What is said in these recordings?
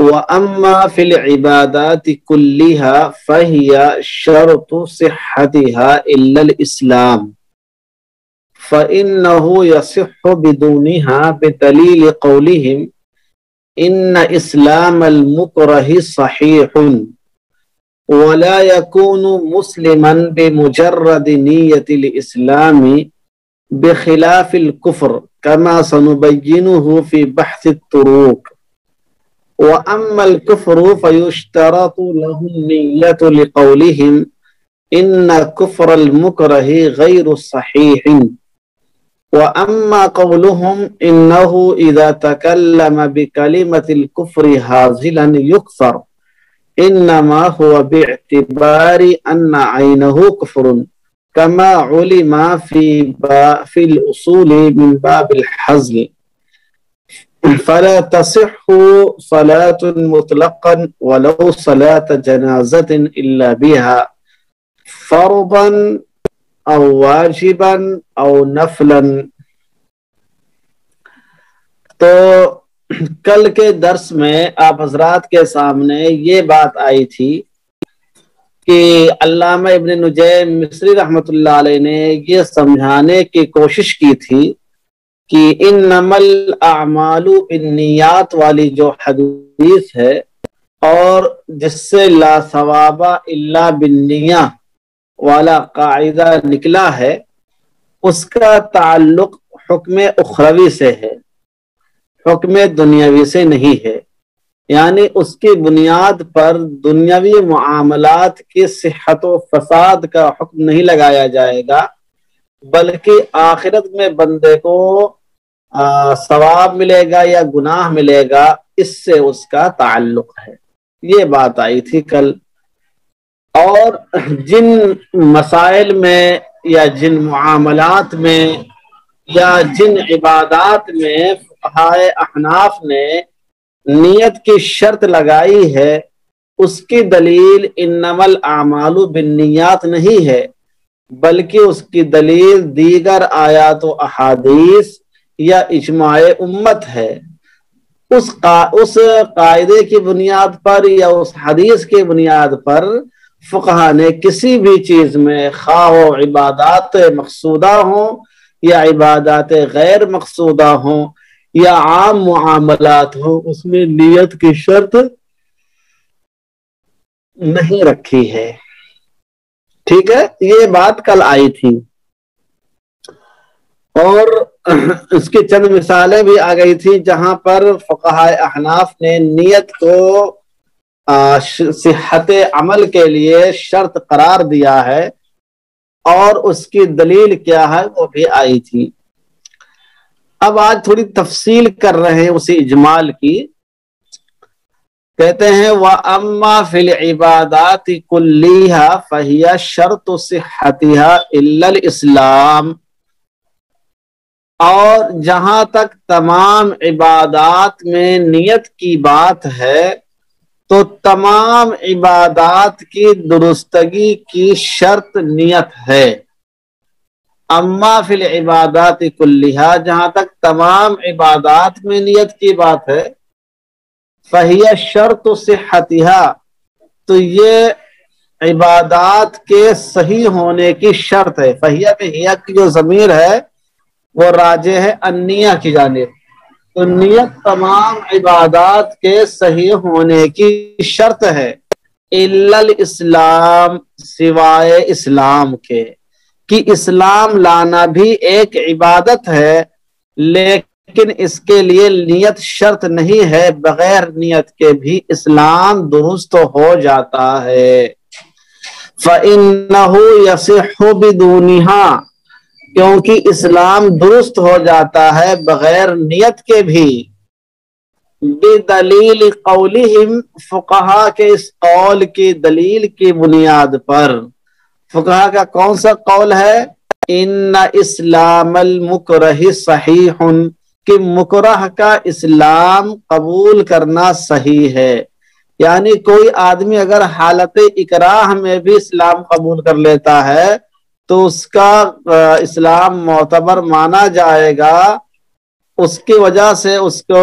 وَأَمَّا فِي الْعِبَادَاتِ كُلِّهَا فَهِيَ شَرْطُ صِحَّتِهَا إِلَّا الْإِسْلَامِ فَإِنَّهُ يَصِحُّ بِدُونِهَا بِدَلِيلِ قَوْلِهِمْ إِنَّ إِسْلَامَ الْمُكْرَهِ صَحِيحٌ وَلَا يَكُونُ مُسْلِمًا بِمُجَرَّدِ نِيَّةِ الْإِسْلَامِ بِخِلَافِ الْكُفْرِ كَمَا سَنُبَيِّنُهُ فِي بَحْثِ الطُّرُقِ وَأَمَّا الْكُفْرُ فَيُشْتَرَطُ لَهُ النِّيَّةُ لِقَوْلِهِمْ إِنَّ كُفْرَ الْمُكْرَهِ غَيْرُ صَحِيحٍ وَأَمَّا قَوْلُهُمْ إِنَّهُ إِذَا تَكَلَّمَ بِكَلِمَةِ الْكُفْرِ هَازِلًا يُكْفَرُ إِنَّمَا هُوَ بِاعْتِبَارِ أَنَّ عَيْنَهُ كُفْرٌ كَمَا عُلِمَ فِي الْأُصُولِ مِنْ بَابِ الْحَزْلِ فلا تصح صلاة مطلقا ولو صلاة جنازة إلا بها فرضا أو واجبا أو نفلا۔ تو کل کے درس میں آپ حضرات کے سامنے یہ بات آئی تھی کہ علامہ ابن نجیم مصری رحمۃ اللہ علیہ نے یہ سمجھانے کی کوشش کی تھی کہ انما الاعمال بالنیات والی جو حدیث ہے اور جس سے لا ثواب الا بالنیہ والا قاعدہ نکلا ہے، اس کا تعلق حکم اخروی سے ہے، حکم دنیاوی سے نہیں ہے۔ یعنی اس کی بنیاد پر دنیاوی معاملات کی صحت و فساد کا حکم نہیں لگایا جائے گا، بلکہ آخرت میں بندے کو ثواب ملے گا یا گناہ ملے گا، اس سے اس کا تعلق ہے۔ یہ بات آئی تھی کل۔ اور جن مسائل میں یا جن معاملات میں یا جن عبادات میں فقہائے احناف نے نیت کی شرط لگائی ہے، اس کی دلیل انما الاعمال بالنیات نہیں ہے، بلکہ اس کی دلیل دیگر آیات و احادیث یا اجماع امت ہے۔ اس قاعدے کی بنیاد پر یا اس حدیث کی بنیاد پر فقہا نے کسی بھی چیز میں خواہ و عبادات مقصودہ ہوں یا عبادات غیر مقصودہ ہوں یا عام معاملات ہوں، اس میں نیت کی شرط نہیں رکھی ہے۔ ٹھیک ہے، یہ بات کل آئی تھی، اور اس کی چند مثالیں بھی آ گئی تھی جہاں پر فقہائے احناف نے نیت کو صحت عمل کے لیے شرط قرار دیا ہے، اور اس کی دلیل کیا ہے وہ بھی آئی تھی۔ اب آج تھوڑی تفصیل کر رہے ہیں اسی اجمال کی۔ کہتے ہیں وَأَمَّا فِي الْعِبَادَاتِ كُلِّهَا فَهِيَ شَرْطُ صِحَّتِهَا إِلَّا الْإِسْلَامِ، اور جہاں تک تمام عبادات میں نیت کی بات ہے تو تمام عبادات کی درستگی کی شرط نیت ہے۔ اما فی العبادات کلھا، جہاں تک تمام عبادات میں نیت کی بات ہے، فہی شرط صحتها، تو یہ عبادات کے صحیح ہونے کی شرط ہے۔ فہی میں ہیا کی جو ضمیر ہے وہ راجع ہے النیہ کی جانب، تو نیت تمام عبادات کے صحیح ہونے کی شرط ہے، الا الاسلام، سوائے اسلام کے، کہ اسلام لانا بھی ایک عبادت ہے لیکن اس کے لیے نیت شرط نہیں ہے، بغیر نیت کے بھی اسلام درست ہو جاتا ہے۔ فَإِنَّهُ يَصِحُّ بِدُونِهَا، کیونکہ اسلام درست ہو جاتا ہے بغیر نیت کے بھی۔ بدلیل قولہم، فقہا کے اس قول کی دلیل کی بنیاد پر۔ فقہا کا کون سا قول ہے؟ ان اسلام المکرہ صحیح، کہ مکرہ کا اسلام قبول کرنا صحیح ہے۔ یعنی کوئی آدمی اگر حالت اکراہ میں بھی اسلام قبول کر لیتا ہے تو اس کا اسلام معتبر مانا جائے گا، اس کی وجہ سے اس کو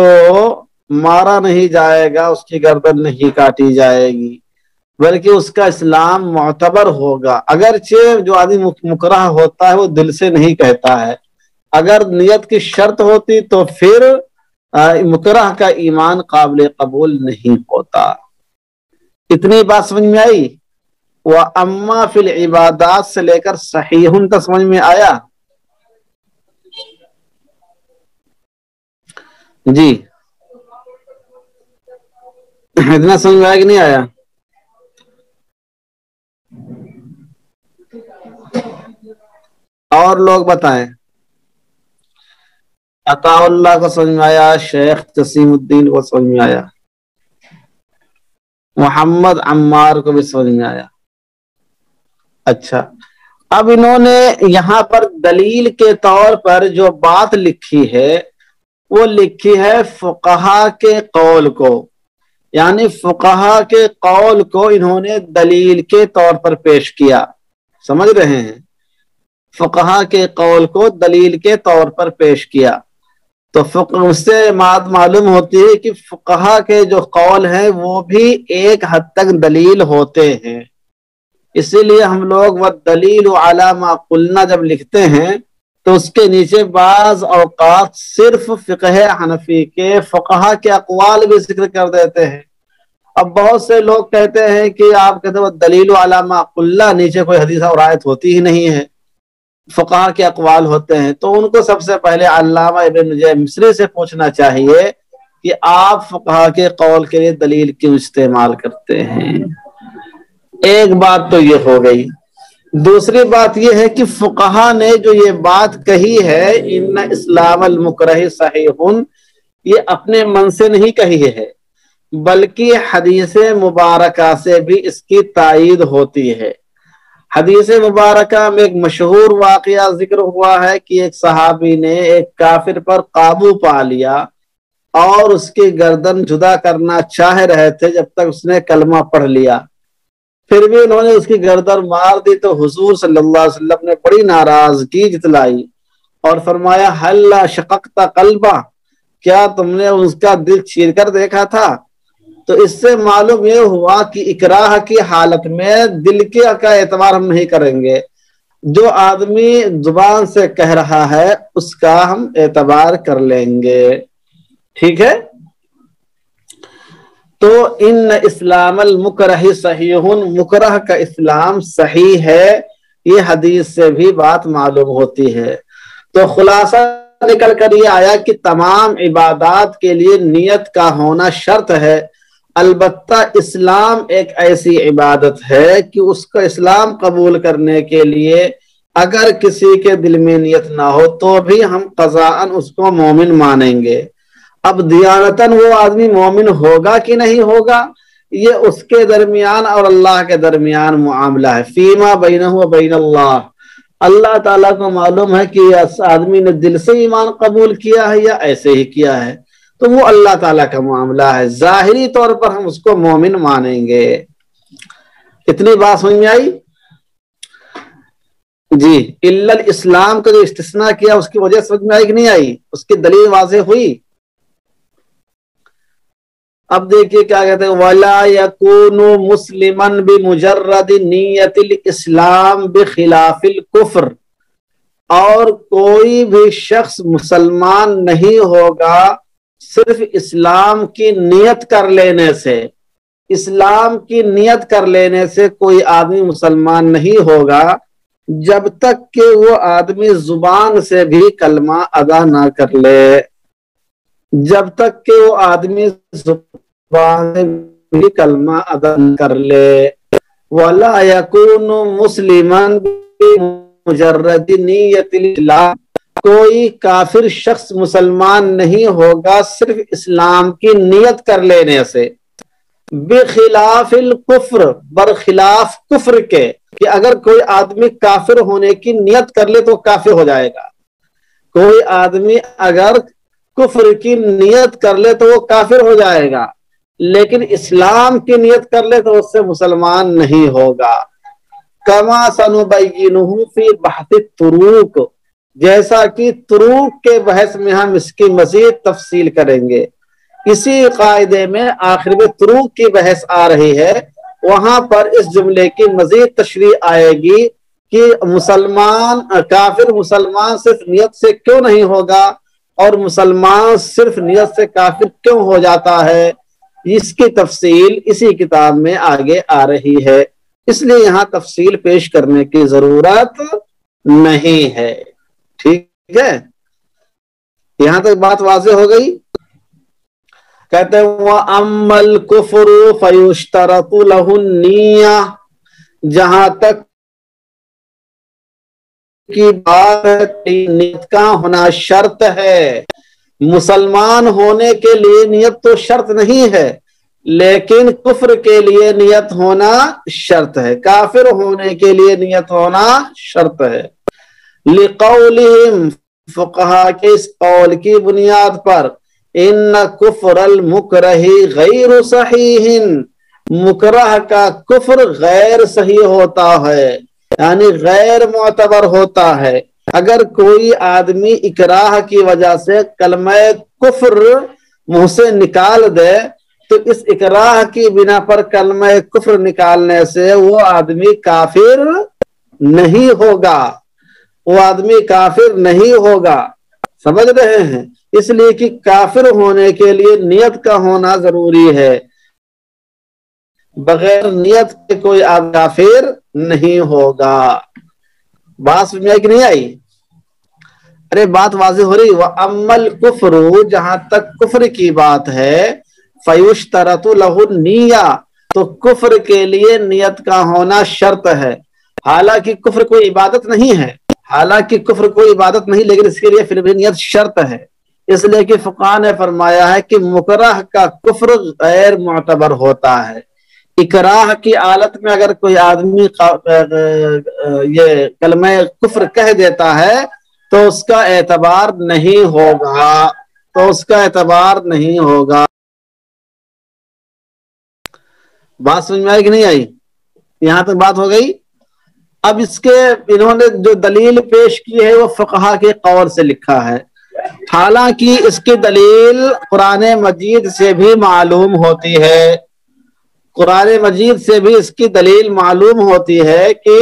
مارا نہیں جائے گا، اس کی گردن نہیں کاٹی جائے گی، بلکہ اس کا اسلام معتبر ہوگا۔ اگرچہ جو آدمی مکرہ ہوتا ہے وہ دل سے نہیں کہتا ہے، اگر نیت کی شرط ہوتی تو پھر مکرہ کا ایمان قابل قبول نہیں ہوتا۔ اتنی بات سمجھ میں آئی؟ وَأَمَّا فِي الْعِبَادَاتِ سے لے کر صحیحٌ تک سمجھ میں آیا؟ جی اتنا سمجھ میں آیا کہ نہیں آیا؟ اور لوگ بتائیں۔ عطا اللہ کو سمجھ میں آیا، شیخ جسیم الدین کو سمجھ میں آیا، محمد عمار کو بھی سمجھ میں آیا۔ اچھا، اب انہوں نے یہاں پر دلیل کے طور پر جو بات لکھی ہے وہ لکھی ہے فقہا کے قول کو، یعنی فقہا کے قول کو انہوں نے دلیل کے طور پر پیش کیا، سمجھ رہے ہیں؟ فقہا کے قول کو دلیل کے طور پر پیش کیا، تو اس سے معلوم ہوتی ہے کہ فقہا کے جو قول ہیں وہ بھی ایک حد تک دلیل ہوتے ہیں۔ اسی لیے ہم لوگ وَالدَّلِيلُ عَلَى مَا قُلْنَا جب لکھتے ہیں تو اس کے نیچے بعض اوقات صرف فقہ حنفی کے فقہا کے اقوال بھی ذکر کر دیتے ہیں۔ اب بہت سے لوگ کہتے ہیں کہ آپ کہتے ہیں وَالدَّلِيلُ عَلَى مَا قُلْنَا، نیچے کوئی حدیث اور آیت ہوتی ہی نہیں ہے، فقہا کے اقوال ہوتے ہیں، تو ان کو سب سے پہلے علامہ ابن نجیم مصری سے پوچھنا چاہیے کہ آپ فقہا کے قول کے لیے دلیل کیوں استعمال کرتے ہیں۔ ایک بات تو یہ ہو گئی۔ دوسری بات یہ ہے کہ فقہا نے جو یہ بات کہی ہے ان اسلام المکرہ صحیح، یہ اپنے من سے نہیں کہی ہے، بلکہ حدیث مبارکہ سے بھی اس کی تائید ہوتی ہے۔ حدیث مبارکہ میں ایک مشہور واقعہ ذکر ہوا ہے کہ ایک صحابی نے ایک کافر پر قابو پا لیا اور اس کی گردن جدا کرنا چاہ رہے تھے جب تک اس نے کلمہ پڑھ لیا، پھر بھی انہوں نے اس کی گردن مار دی تو حضور صلی اللہ علیہ وسلم نے بڑی ناراضگی جتلائی اور فرمایا ہلا شققت قلبہ، کیا تم نے اس کا دل چیر کر دیکھا تھا؟ تو اس سے معلوم یہ ہوا کہ اکراہ کی حالت میں دل کا اعتبار ہم نہیں کریں گے، جو آدمی زبان سے کہہ رہا ہے اس کا ہم اعتبار کر لیں گے، ٹھیک ہے؟ تو ان اسلام المکرہ صحیح، مکرہ کا اسلام صحیح ہے، یہ حدیث سے بھی بات معلوم ہوتی ہے۔ تو خلاصہ نکل کر یہ آیا کہ تمام عبادات کے لیے نیت کا ہونا شرط ہے، البتہ اسلام ایک ایسی عبادت ہے کہ اس کا اسلام قبول کرنے کے لیے اگر کسی کے دل میں نیت نہ ہو تو بھی ہم قضاءً اس کو مومن مانیں گے۔ اب دیانتاً وہ آدمی مومن ہوگا کہ نہیں ہوگا یہ اس کے درمیان اور اللہ کے درمیان معاملہ ہے، فیما بینہ و بین اللہ، اللہ تعالیٰ کو معلوم ہے کہ اس آدمی نے دل سے ایمان قبول کیا ہے یا ایسے ہی کیا ہے، تو وہ اللہ تعالیٰ کا معاملہ ہے، ظاہری طور پر ہم اس کو مومن مانیں گے۔ اتنی بات سمجھ میں آئی؟ جی، الا الاسلام کا جو استثناء کیا اس کی وجہ سمجھ میں آئی کہ نہیں آئی؟ اس کی دلیل واضح ہوئی؟ اب دیکھیے کیا کہتے ہیں، وَلَا يَكُونُ مُسْلِمًا بِمُجَرَّدِ نِيَّةِ الْإِسْلَامِ بِخِلَافِ الْكُفْرِ، اور کوئی بھی شخص مسلمان نہیں ہوگا صرف اسلام کی نیت کر لینے سے، اسلام کی نیت کر لینے سے کوئی آدمی مسلمان نہیں ہوگا جب تک کہ وہ آدمی زبان سے بھی کلمہ ادا نہ کر لے، جب تک کہ وہ آدمی زبان سے بھی کلمہ ادا نہ کر لے۔ وَلَا يَكُونُ مُسْلِمًا بِمُجَرَّدِ نِيَّةِ الْإِسْلَامِ، کوئی کافر شخص مسلمان نہیں ہوگا صرف اسلام کی نیت کر لینے سے، بخلاف الکفر، برخلاف کفر کے، کہ اگر کوئی آدمی کافر ہونے کی نیت کر لے تو کافر ہو جائے گا، کوئی آدمی اگر کفر کی نیت کر لے تو وہ کافر ہو جائے گا، لیکن اسلام کی نیت کر لے تو اس سے مسلمان نہیں ہوگا۔ کما سنبینہ فی بحث الطروق، جیسا کہ طروق کے بحث میں ہم اس کی مزید تفصیل کریں گے۔ اسی قاعدے میں آخر میں طروق کی بحث آ رہی ہے، وہاں پر اس جملے کی مزید تشریح آئے گی کہ کافر مسلمان صرف نیت سے کیوں نہیں ہوگا اور مسلمان صرف نیت سے کافر کیوں ہو جاتا ہے، اس کی تفصیل اسی کتاب میں آگے آ رہی ہے، اس لیے یہاں تفصیل پیش کرنے کی ضرورت نہیں ہے۔ ٹھیک ہے، یہاں تک بات واضح ہو گئی۔ کہتے ہیں وَأَمَّا الْكُفْرُ فَيُشْتَرَطُ لَهُ النِّيَّةُ، جہاں تک کی بات نیت کا ہونا شرط ہے، مسلمان ہونے کے لیے نیت تو شرط نہیں ہے، لیکن کفر کے لیے نیت ہونا شرط ہے، کافر ہونے کے لیے نیت ہونا شرط ہے۔ لِقَوْلِهِمْ، فقہا کے اس قول کی بنیاد پر، ان کفر المکرہ غیر صحیح، مکرہ کا کفر غیر صحیح ہوتا ہے، یعنی غیر معتبر ہوتا ہے۔ اگر کوئی آدمی اکراہ کی وجہ سے کلمہ کفر منہ سے نکال دے تو اس اکراہ کی بنا پر کلمہ کفر نکالنے سے وہ آدمی کافر نہیں ہوگا، وہ آدمی کافر نہیں ہوگا، سمجھ رہے ہیں؟ اس لیے کہ کافر ہونے کے لیے نیت کا ہونا ضروری ہے، بغیر نیت کے کوئی کافر نہیں ہوگا۔ بات سمجھ میں آئی کہ نہیں آئی؟ ارے بات واضح ہو رہی۔ وَأَمَّا الْكُفْرُ، جہاں تک کفر کی بات ہے، فَيُشْتَرَطُ لَهُ النِّيَّةُ، تو کفر کے لیے نیت کا ہونا شرط ہے، حالانکہ کفر کوئی عبادت نہیں ہے، حالانکہ کفر کوئی عبادت نہیں، لیکن اس کے لیے پھر بھی نیت شرط ہے، اس لیے کہ فقہاء نے فرمایا ہے کہ مکرہ کا کفر غیر معتبر ہوتا ہے۔ اکراہ کی حالت میں اگر کوئی آدمی یہ کلمہ کفر کہہ دیتا ہے تو اس کا اعتبار نہیں ہوگا، تو اس کا اعتبار نہیں ہوگا۔ بات سمجھ میں آئی کہ نہیں آئی؟ یہاں تک بات ہو گئی۔ اب اس کے انہوں نے جو دلیل پیش کی ہے وہ فقہاء کے قول سے لکھا ہے، حالانکہ اس کی دلیل قرآن مجید سے بھی معلوم ہوتی ہے، قرآن مجید سے بھی اس کی دلیل معلوم ہوتی ہے کہ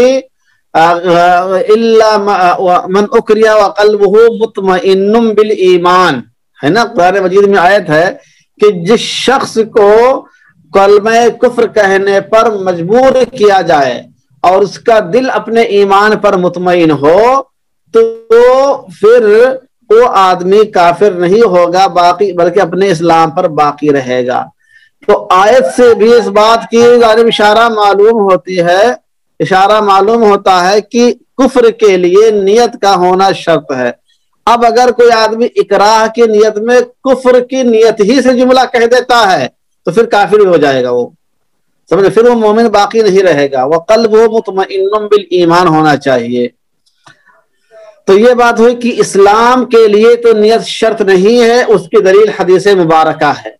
إِلَّا مَنْ أُكْرِهَ وَقَلْبُهُ مُطْمَئِنٌ بِالْإِيمَانِ، ہے نا؟ قرآن مجید میں آیت ہے کہ جس شخص کو کلمہ کفر کہنے پر مجبور کیا جائے اور اس کا دل اپنے ایمان پر مطمئن ہو تو پھر وہ آدمی کافر نہیں ہوگا باقی، بلکہ اپنے اسلام پر باقی رہے گا۔ تو آیت سے بھی اس بات کی جانب اشارہ معلوم ہوتی ہے، اشارہ معلوم ہوتا ہے کہ کفر کے لیے نیت کا ہونا شرط ہے۔ اب اگر کوئی آدمی اکراہ کی نیت میں کفر کی نیت ہی سے جملہ کہہ دیتا ہے تو پھر کافر ہو جائے گا، وہ سمجھے، پھر وہ مومن باقی نہیں رہے گا۔ وَقَلْبُهُ مُطْمَئِنٌ بِالْإِيمَانِ ہونا چاہیے۔ تو یہ بات ہوئی کہ اسلام کے لیے تو نیت شرط نہیں ہے، اس کی دلیل حدیث مبارکہ ہے،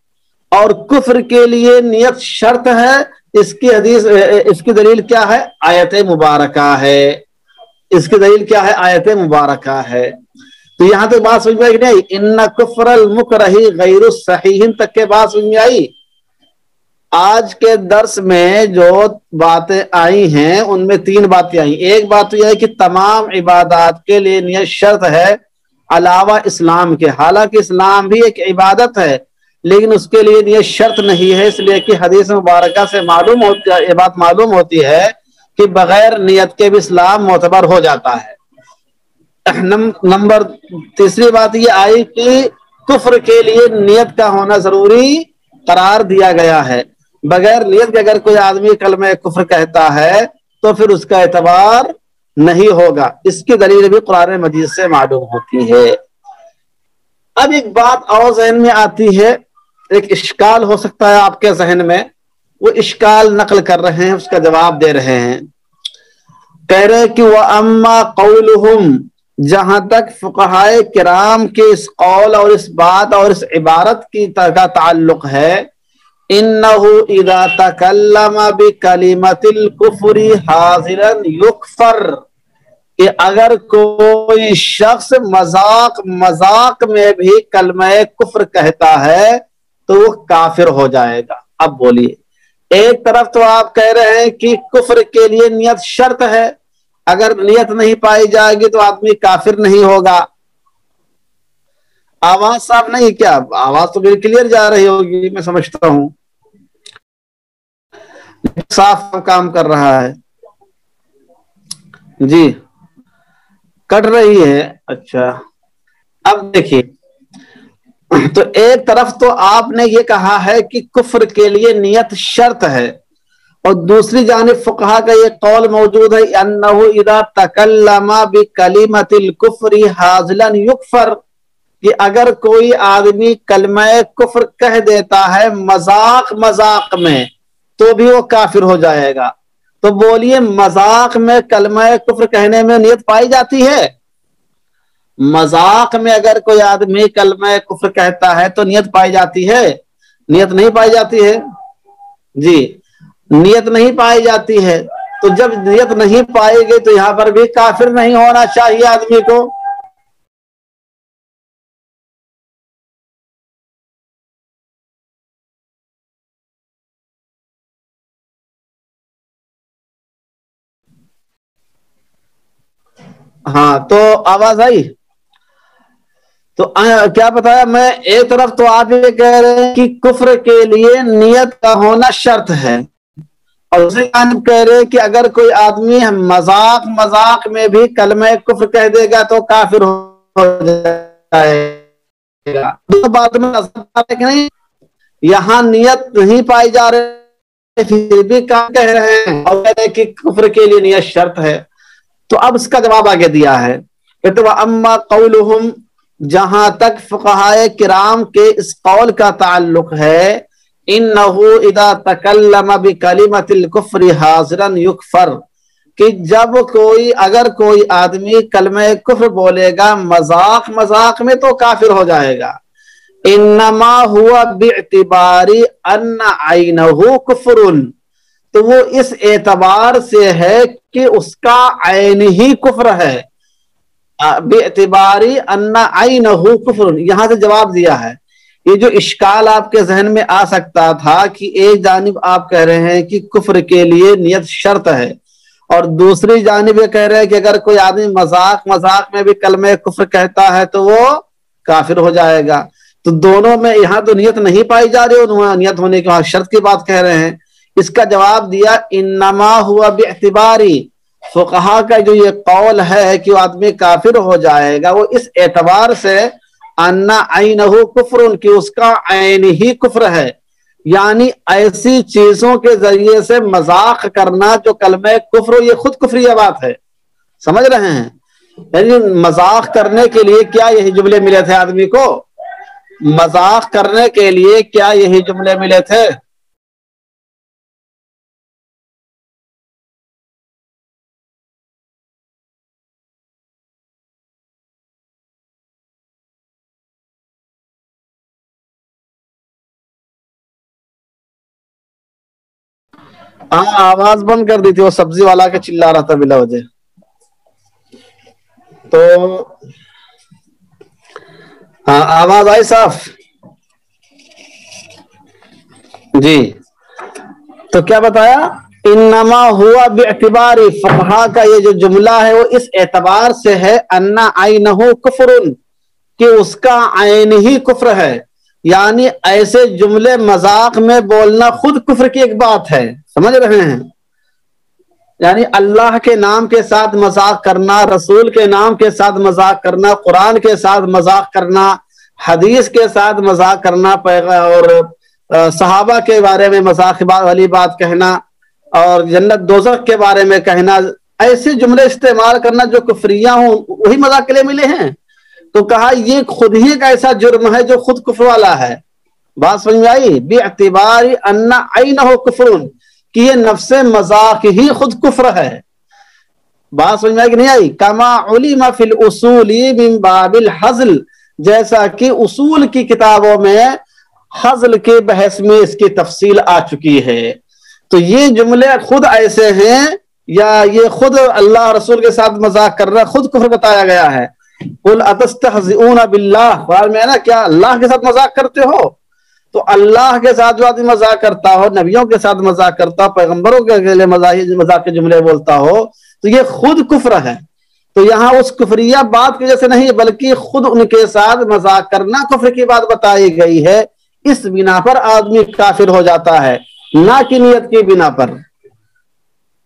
اور کفر کے لیے نیت شرط ہے، اس کی دلیل کیا ہے؟ آیت مبارکہ ہے، اس کی دلیل کیا ہے؟ آیت مبارکہ ہے۔ تو یہاں تک بات سمجھ میں آئی کہ نہیں؟ ان کفر المکرہ غیر صحیح تک کے بات سمجھ میں آئی۔ آج کے درس میں جو باتیں آئی ہیں ان میں 3 باتیں آئی۔ ایک بات تو یہ ہے کہ تمام عبادات کے لیے نیت شرط ہے علاوہ اسلام کے، حالانکہ اسلام بھی ایک عبادت ہے لیکن اس کے لیے نیت شرط نہیں ہے، اس لیے کہ حدیث مبارکہ سے یہ بات معلوم ہوتی ہے کہ بغیر نیت کے بھی اسلام معتبر ہو جاتا ہے۔ نمبر تیسری بات یہ آئی کہ کفر کے لیے نیت کا ہونا ضروری قرار دیا گیا ہے، بغیر نیت کے اگر کوئی آدمی کلمہ کفر کہتا ہے تو پھر اس کا اعتبار نہیں ہوگا، اس کی دلیل بھی قرآن مجید سے معلوم ہوتی ہے۔ اب ایک بات اور ذہن میں آتی ہے، ایک اشکال ہو سکتا ہے آپ کے ذہن میں، وہ اشکال نقل کر رہے ہیں، اس کا جواب دے رہے ہیں۔ کہہ رہے کہ وَأَمَّا قَوْلُهُمْ، جہاں تک فقہائے کرام کے اس قول اور اس بات اور اس عبارت کا تعلق ہے، إِنَّهُ إِذَا تَكَلَّمَ بِكَلِمَةِ الْكُفْرِ حَاضِرًا يُكْفَرُ، کہ اگر کوئی شخص مذاق میں بھی کلمہ کفر کہتا ہے تو وہ کافر ہو جائے گا۔ اب بولیے، ایک طرف تو آپ کہہ رہے ہیں کہ کفر کے لیے نیت شرط ہے، اگر نیت نہیں پائی جائے گی تو آدمی کافر نہیں ہوگا۔ آواز صاف نہیں کیا؟ آواز تو بالکل کلیئر جا رہی ہوگی، میں سمجھتا ہوں صاف کام کر رہا ہے۔ جی کٹ رہی ہے، اچھا۔ اب دیکھیے، تو ایک طرف تو آپ نے یہ کہا ہے کہ کفر کے لیے نیت شرط ہے، اور دوسری جانب فقہا کا یہ قول موجود ہے انہ اذا تکلم بکلمۃ الکفر حاضلا یکفر، کہ اگر کوئی آدمی کلمہ کفر کہہ دیتا ہے مذاق میں تو بھی وہ کافر ہو جائے گا۔ تو بولیے، مذاق میں کلمہ کفر کہنے میں نیت پائی جاتی ہے؟ مذاق میں اگر کوئی آدمی کلمہ کفر کہتا ہے تو نیت پائی جاتی ہے؟ نیت نہیں پائی جاتی ہے، جی نیت نہیں پائی جاتی ہے۔ تو جب نیت نہیں پائے گی تو یہاں پر بھی کافر نہیں ہونا چاہیے آدمی کو۔ ہاں تو آواز آئی؟ تو کیا بتایا میں، ایک طرف تو آپ یہ کہہ رہے ہیں کہ کفر کے لیے نیت کا ہونا شرط ہے، اور دوسری جانب کہہ رہے ہیں کہ اگر کوئی آدمی مذاق میں بھی کلمہ کفر کہہ دے گا تو کافر ہو جائے گا۔ دو بات میں نہیں، یہاں نیت نہیں پائی جا رہی پھر بھی کہہ رہے ہیں، اور کہہ رہے ہیں کہ کفر کے لیے نیت شرط ہے۔ تو اب اس کا جواب آگے دیا ہے، کہتے ہیں اما قولہم، جہاں تک فقہائے کرام کے اس قول کا تعلق ہے انہو اذا تکلم بکلمۃ الکفر حاضرا یکفر، کہ جب اگر کوئی آدمی کلمہ کفر بولے گا مذاق میں تو کافر ہو جائے گا۔ انما ہوا باعتبار ان عینہ کفر، تو وہ اس اعتبار سے ہے کہ اس کا عین ہی کفر ہے۔ باعتباری ان عینہ کفر، یہاں سے جواب دیا ہے۔ یہ جو اشکال آپ کے ذہن میں آ سکتا تھا کہ ایک جانب آپ کہہ رہے ہیں کہ کفر کے لیے نیت شرط ہے، اور دوسری جانب یہ کہہ رہے ہیں کہ اگر کوئی آدمی مذاق میں بھی کلمہ کفر کہتا ہے تو وہ کافر ہو جائے گا، تو دونوں میں یہاں تو نیت نہیں پائی جا رہی، اور نیت ہونے کے بعد شرط کی بات کہہ رہے ہیں۔ اس کا جواب دیا انما ہوا باعتباری، فقہا کا جو یہ قول ہے کہ وہ آدمی کافر ہو جائے گا وہ اس اعتبار سے ان عینہ کفر، کہ اس کا عین ہی کفر ہے، یعنی ایسی چیزوں کے ذریعے سے مذاق کرنا جو کلمہ کفر ہو، یہ خود کفریہ بات ہے، سمجھ رہے ہیں؟ یعنی مذاق کرنے کے لیے کیا یہی جملے ملے تھے آدمی کو؟ مذاق کرنے کے لیے کیا یہی جملے ملے تھے؟ ہاں آواز بند کر دی تھی، وہ سبزی والا کے چلا رہا تھا بلا وجہ۔ تو ہاں آواز آئی صاف؟ جی تو کیا بتایا؟ انما ہوا باعتباری، فقہا کا یہ جو جملہ ہے وہ اس اعتبار سے ہے ان عینہ کفر، کہ اس کا عین ہی کفر ہے، یعنی ایسے جملے مذاق میں بولنا خود کفر کی ایک بات ہے، سمجھ رہے ہیں؟ یعنی اللہ کے نام کے ساتھ مذاق کرنا، رسول کے نام کے ساتھ مذاق کرنا، قرآن کے ساتھ مذاق کرنا، حدیث کے ساتھ مذاق کرنا، اور صحابہ کے بارے میں مذاق والی بات کہنا، اور جنت دوزخ کے بارے میں کہنا، ایسے جملے استعمال کرنا جو کفریہ ہوں، وہی مذاق کے لیے ملے ہیں۔ تو کہا یہ خود ہی ایک ایسا جرم ہے جو خود کفر والا ہے۔ بات سمجھ میں آئی؟ باعتبار ان عینہ کفر، کہ یہ نفس مذاق ہی خود کفر ہے۔ بات سمجھ میں آئی کہ نہیں آئی؟ کما علم فی الاصول من باب الحزل، جیسا کہ اصول کی کتابوں میں حزل کے بحث میں اس کی تفصیل آ چکی ہے۔ تو یہ جملے خود ایسے ہیں، یا یہ خود اللہ رسول کے ساتھ مذاق کر رہا ہے، خود کفر بتایا گیا ہے۔ قل اتستہزئون باللہ، قرآن میں ہے نا، کیا اللہ کے ساتھ مذاق کرتے ہو؟ تو اللہ کے ساتھ جو آدمی مذاق کرتا ہو، نبیوں کے ساتھ مذاق کرتا ہو، پیغمبروں کے لیے مذاق کے جملے بولتا ہو، تو یہ خود کفر ہے۔ تو یہاں اس کفریہ بات کی وجہ سے نہیں، بلکہ خود ان کے ساتھ مذاق کرنا کفر کی بات بتائی گئی ہے، اس بنا پر آدمی کافر ہو جاتا ہے، نہ کہ نیت کی بنا پر۔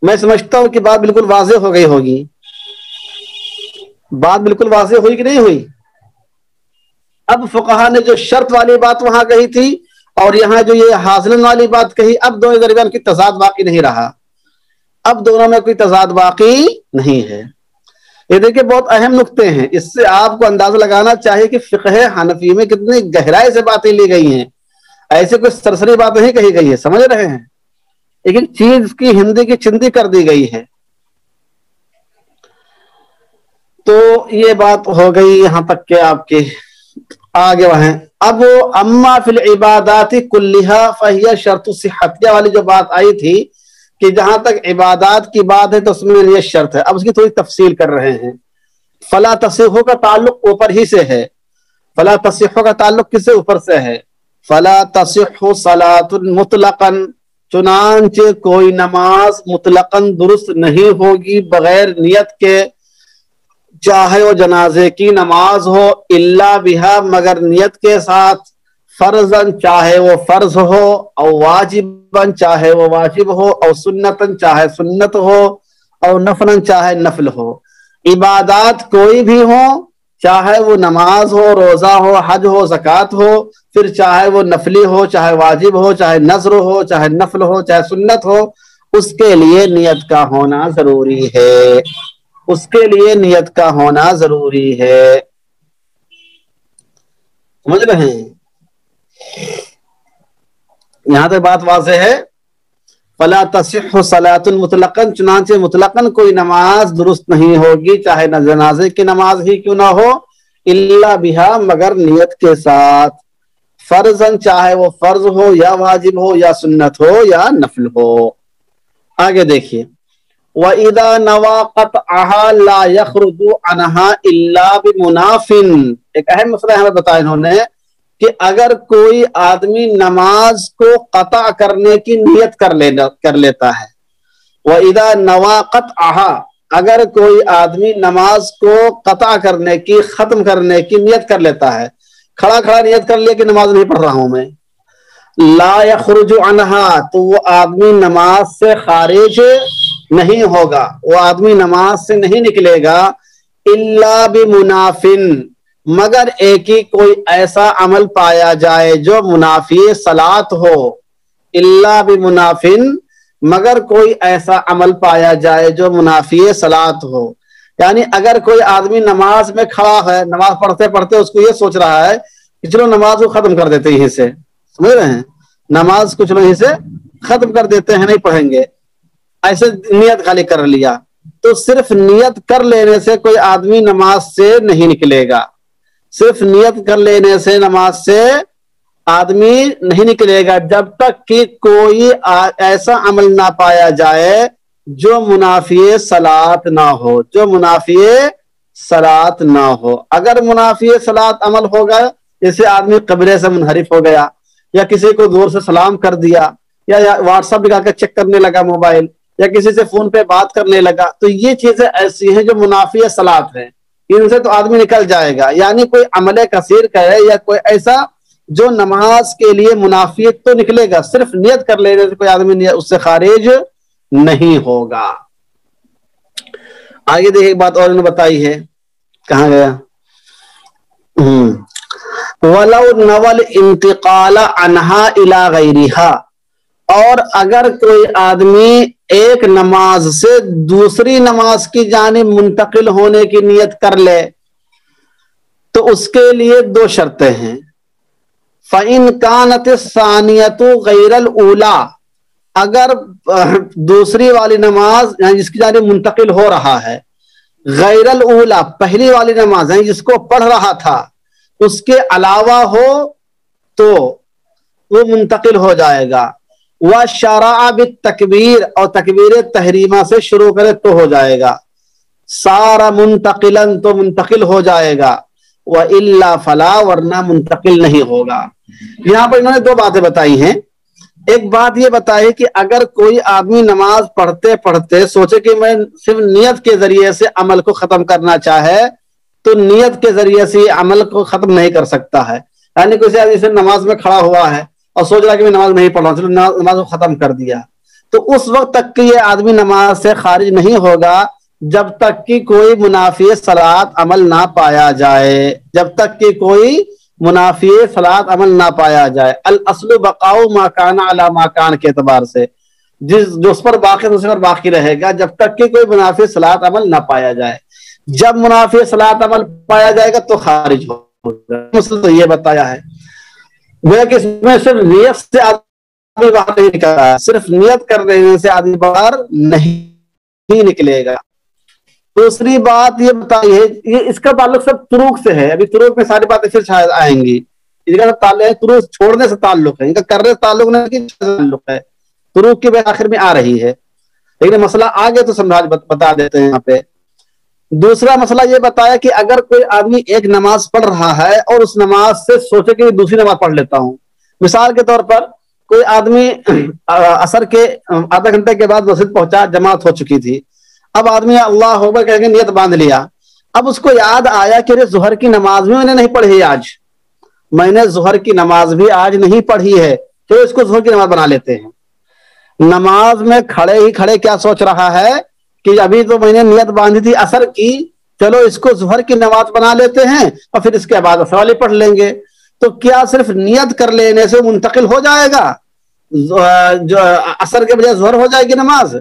میں سمجھتا ہوں کہ بات بالکل واضح ہو گئی ہوگی۔ بات بالکل واضح ہوئی کہ نہیں ہوئی؟ اب فقہا نے جو شرط والی بات وہاں کہی تھی اور یہاں جو یہ حاصلن والی بات کہی، اب دونوں درمیان کی تضاد باقی نہیں رہا، اب دونوں میں کوئی تضاد باقی نہیں ہے۔ یہ دیکھیں بہت اہم نقطے ہیں، اس سے آپ کو اندازہ لگانا چاہیے کہ فقہ حنفی میں کتنی گہرائی سے باتیں لی گئی ہیں، ایسے کوئی سرسری بات نہیں کہی گئی ہے، سمجھ رہے ہیں؟ ایک چیز کی ہندی کی چندی کر دی گئی ہے۔ تو یہ بات ہو گئی یہاں تک کہ آپ کے آگے وہیں اب اما فی العبادات کلھا فہی شرط صحت والی جو بات آئی تھی کہ جہاں تک عبادات کی بات ہے تو اس میں یہ شرط ہے، اب اس کی تھوڑی تفصیل کر رہے ہیں۔ فلا تصح کا تعلق اوپر ہی سے ہے، فلا تصح کا تعلق کس سے؟ اوپر سے ہے۔ فلا تصح صلاۃ مطلقا، چنانچہ کوئی نماز مطلقاً درست نہیں ہوگی بغیر نیت کے، چاہے وہ جنازے کی نماز ہو، الا بہا مگر نیت کے ساتھ، فرضاً چاہے وہ فرض ہو، او واجباً چاہے وہ واجب ہو، او سنتاً چاہے سنت ہو، او نفلاً چاہے نفل ہو۔ عبادات کوئی بھی ہو، چاہے وہ نماز ہو، روزہ ہو، حج ہو، زکوٰۃ ہو، پھر چاہے وہ نفلی ہو، چاہے واجب ہو، چاہے نذر ہو، چاہے نفل ہو، چاہے سنت ہو، اس کے لیے نیت کا ہونا ضروری ہے، اس کے لیے نیت کا ہونا ضروری ہے۔ سمجھ رہے ہیں؟ یہاں تک بات واضح ہے۔ فلا تصح صلاۃ مطلقاً، چنانچہ مطلقاً کوئی نماز درست نہیں ہوگی، چاہے جنازے کی نماز ہی کیوں نہ ہو، الا بہا مگر نیت کے ساتھ، فرضاً چاہے وہ فرض ہو یا واجب ہو یا سنت ہو یا نفل ہو۔ آگے دیکھیے، وَإِذَا نَوَى قَطْعَهَا لَا يَخْرُجُ عَنْهَا إِلَّا بِمُنَافٍ، ایک اہم مسئلہ ہمیں بتایا انہوں نے کہ اگر کوئی آدمی نماز کو قطع کرنے کی نیت کر لیتا ہے، وَإِذَا نَوَى قَطْعَهَا، اگر کوئی آدمی نماز کو قطع کرنے کی، ختم کرنے کی نیت کر لیتا ہے، کھڑا کھڑا نیت کر لیا کہ نماز نہیں پڑھ رہا ہوں میں، لا يخرج عنها، تو وہ آدمی نماز سے خارج نہیں ہوگا، وہ آدمی نماز سے نہیں نکلے گا، الا بمنافٍ، مگر ایک ہی کوئی ایسا عمل پایا جائے جو منافی صلاۃ ہو، الا بمنافٍ، مگر کوئی ایسا عمل پایا جائے جو منافی صلاۃ ہو۔ یعنی اگر کوئی آدمی نماز میں کھڑا ہے، نماز پڑھتے پڑھتے اس کو یہ سوچ رہا ہے کہ چلو نماز کو ختم کر دیتے یہیں سے، سمجھ رہے ہیں، نماز کو چلو یہیں سے ختم کر دیتے ہیں، نہیں پڑھیں گے، ایسے نیت خالی کر لیا، تو صرف نیت کر لینے سے کوئی آدمی نماز سے نہیں نکلے گا، صرف نیت کر لینے سے نماز سے آدمی نہیں نکلے گا، جب تک کہ کوئی ایسا عمل نہ پایا جائے جو منافی صلاۃ نہ ہو، جو منافی صلاۃ نہ ہو۔ اگر منافی صلاۃ عمل ہوگا، جیسے آدمی قبلے سے منحرف ہو گیا، یا کسی کو دور سے سلام کر دیا، یا واٹس ایپ نکال کے چیک کرنے لگا موبائل، یا کسی سے فون پہ بات کرنے لگا، تو یہ چیزیں ایسی ہیں جو منافی صلاۃ ہیں، ان سے تو آدمی نکل جائے گا۔ یعنی کوئی عمل کثیر کرے یا کوئی ایسا جو نماز کے لیے منافیت تو نکلے گا، صرف نیت کر لینے سے کوئی آدمی اس سے خارج نہیں ہوگا۔ آگے دیکھیں ایک بات اور انہوں نے بتائی ہے، کہاں گیا، وَلَوْ نَوَى الْإِنْتِقَالَ عَنْهَا إِلَى غَيْرِهَا، اور اگر کوئی آدمی ایک نماز سے دوسری نماز کی جانب منتقل ہونے کی نیت کر لے تو اس کے لیے دو شرطیں ہیں۔ فَإِنْ كَانَتِ الثَّانِيَةُ غَيْرَ الْأُولَى، اگر دوسری والی نماز یعنی جس کی جانب منتقل ہو رہا ہے، غیر الاولی، پہلی والی نماز یعنی جس کو پڑھ رہا تھا اس کے علاوہ ہو تو وہ منتقل ہو جائے گا، وَشَرَعَ بِالتَّکْبِیر، اور تکبیر تحریمہ سے شروع کرے تو ہو جائے گا، سارا منتقلاً تو منتقل ہو جائے گا، وَإِلَّا فَلَا، ورنہ منتقل نہیں ہوگا۔ یہاں پر انہوں نے دو باتیں بتائی ہیں. ایک بات یہ بتائی کہ اگر کوئی آدمی نماز پڑھتے پڑھتے سوچے کہ میں صرف نیت کے ذریعے سے عمل کو ختم کرنا چاہے تو نیت کے ذریعے سے عمل کو ختم نہیں کر سکتا ہے. یعنی کسی آدمی سے نماز میں کھڑا ہوا ہے اور سوچ رہا کہ میں نماز نہیں پڑھ رہا ہوں، نماز کو ختم کر دیا، تو اس وقت تک کہ یہ آدمی نماز سے خارج نہیں ہوگا جب تک کہ کوئی منافی صلاۃ عمل نہ پایا جائے. جب تک کہ کوئی منافی صلاۃ عمل نہ پایا جائے. الاصل بقاء ما کان علی ما کان کے اعتبار سے جو اس پر باقی اس پر باقی رہے گا جب تک کہ کوئی منافی صلاۃ عمل نہ پایا جائے. جب منافی صلاۃ عمل پایا جائے گا تو خارج ہوگا. مسئلہ تو یہ بتایا ہے کہ اس میں صرف نیت سے آدمی باہر نہیں نکلا، صرف نیت کر دینے سے آدمی باہر نہیں نکلے گا. دوسری بات یہ بتائی ہے، یہ اس کا تعلق سب طرق سے ہے. ابھی طرق میں ساری باتیں پھر شاید آئیں گی. ان کا تعلق ہے طرق چھوڑنے سے تعلق ہے، ان کا کرنے سے تعلق نہیں تعلق ہے. طرق کی آخر میں آ رہی ہے، لیکن مسئلہ آگے تو سمجھا بتا دیتے ہیں یہاں پہ. دوسرا مسئلہ یہ بتایا کہ اگر کوئی آدمی ایک نماز پڑھ رہا ہے اور اس نماز سے سوچے کہ دوسری نماز پڑھ لیتا ہوں. مثال کے طور پر کوئی آدمی عصر کے آدھا گھنٹے کے بعد مسجد پہنچا، جماعت ہو چکی تھی. اب آدمی اللہ اکبر کہہ کے نیت باندھ لیا. اب اس کو یاد آیا کہ ظہر کی نماز بھی میں نے نہیں پڑھی آج، میں نے ظہر کی نماز بھی آج نہیں پڑھی ہے، تو اس کو ظہر کی نماز بنا لیتے ہیں. نماز میں کھڑے ہی کھڑے کیا سوچ رہا ہے کہ ابھی تو میں نے نیت باندھی تھی عصر کی، چلو اس کو ظہر کی نماز بنا لیتے ہیں اور پھر اس کے بعد عصر والی پڑھ لیں گے. تو کیا صرف نیت کر لینے سے منتقل ہو جائے گا، جو عصر کے بجائے ظہر ہو جائے گی نماز؟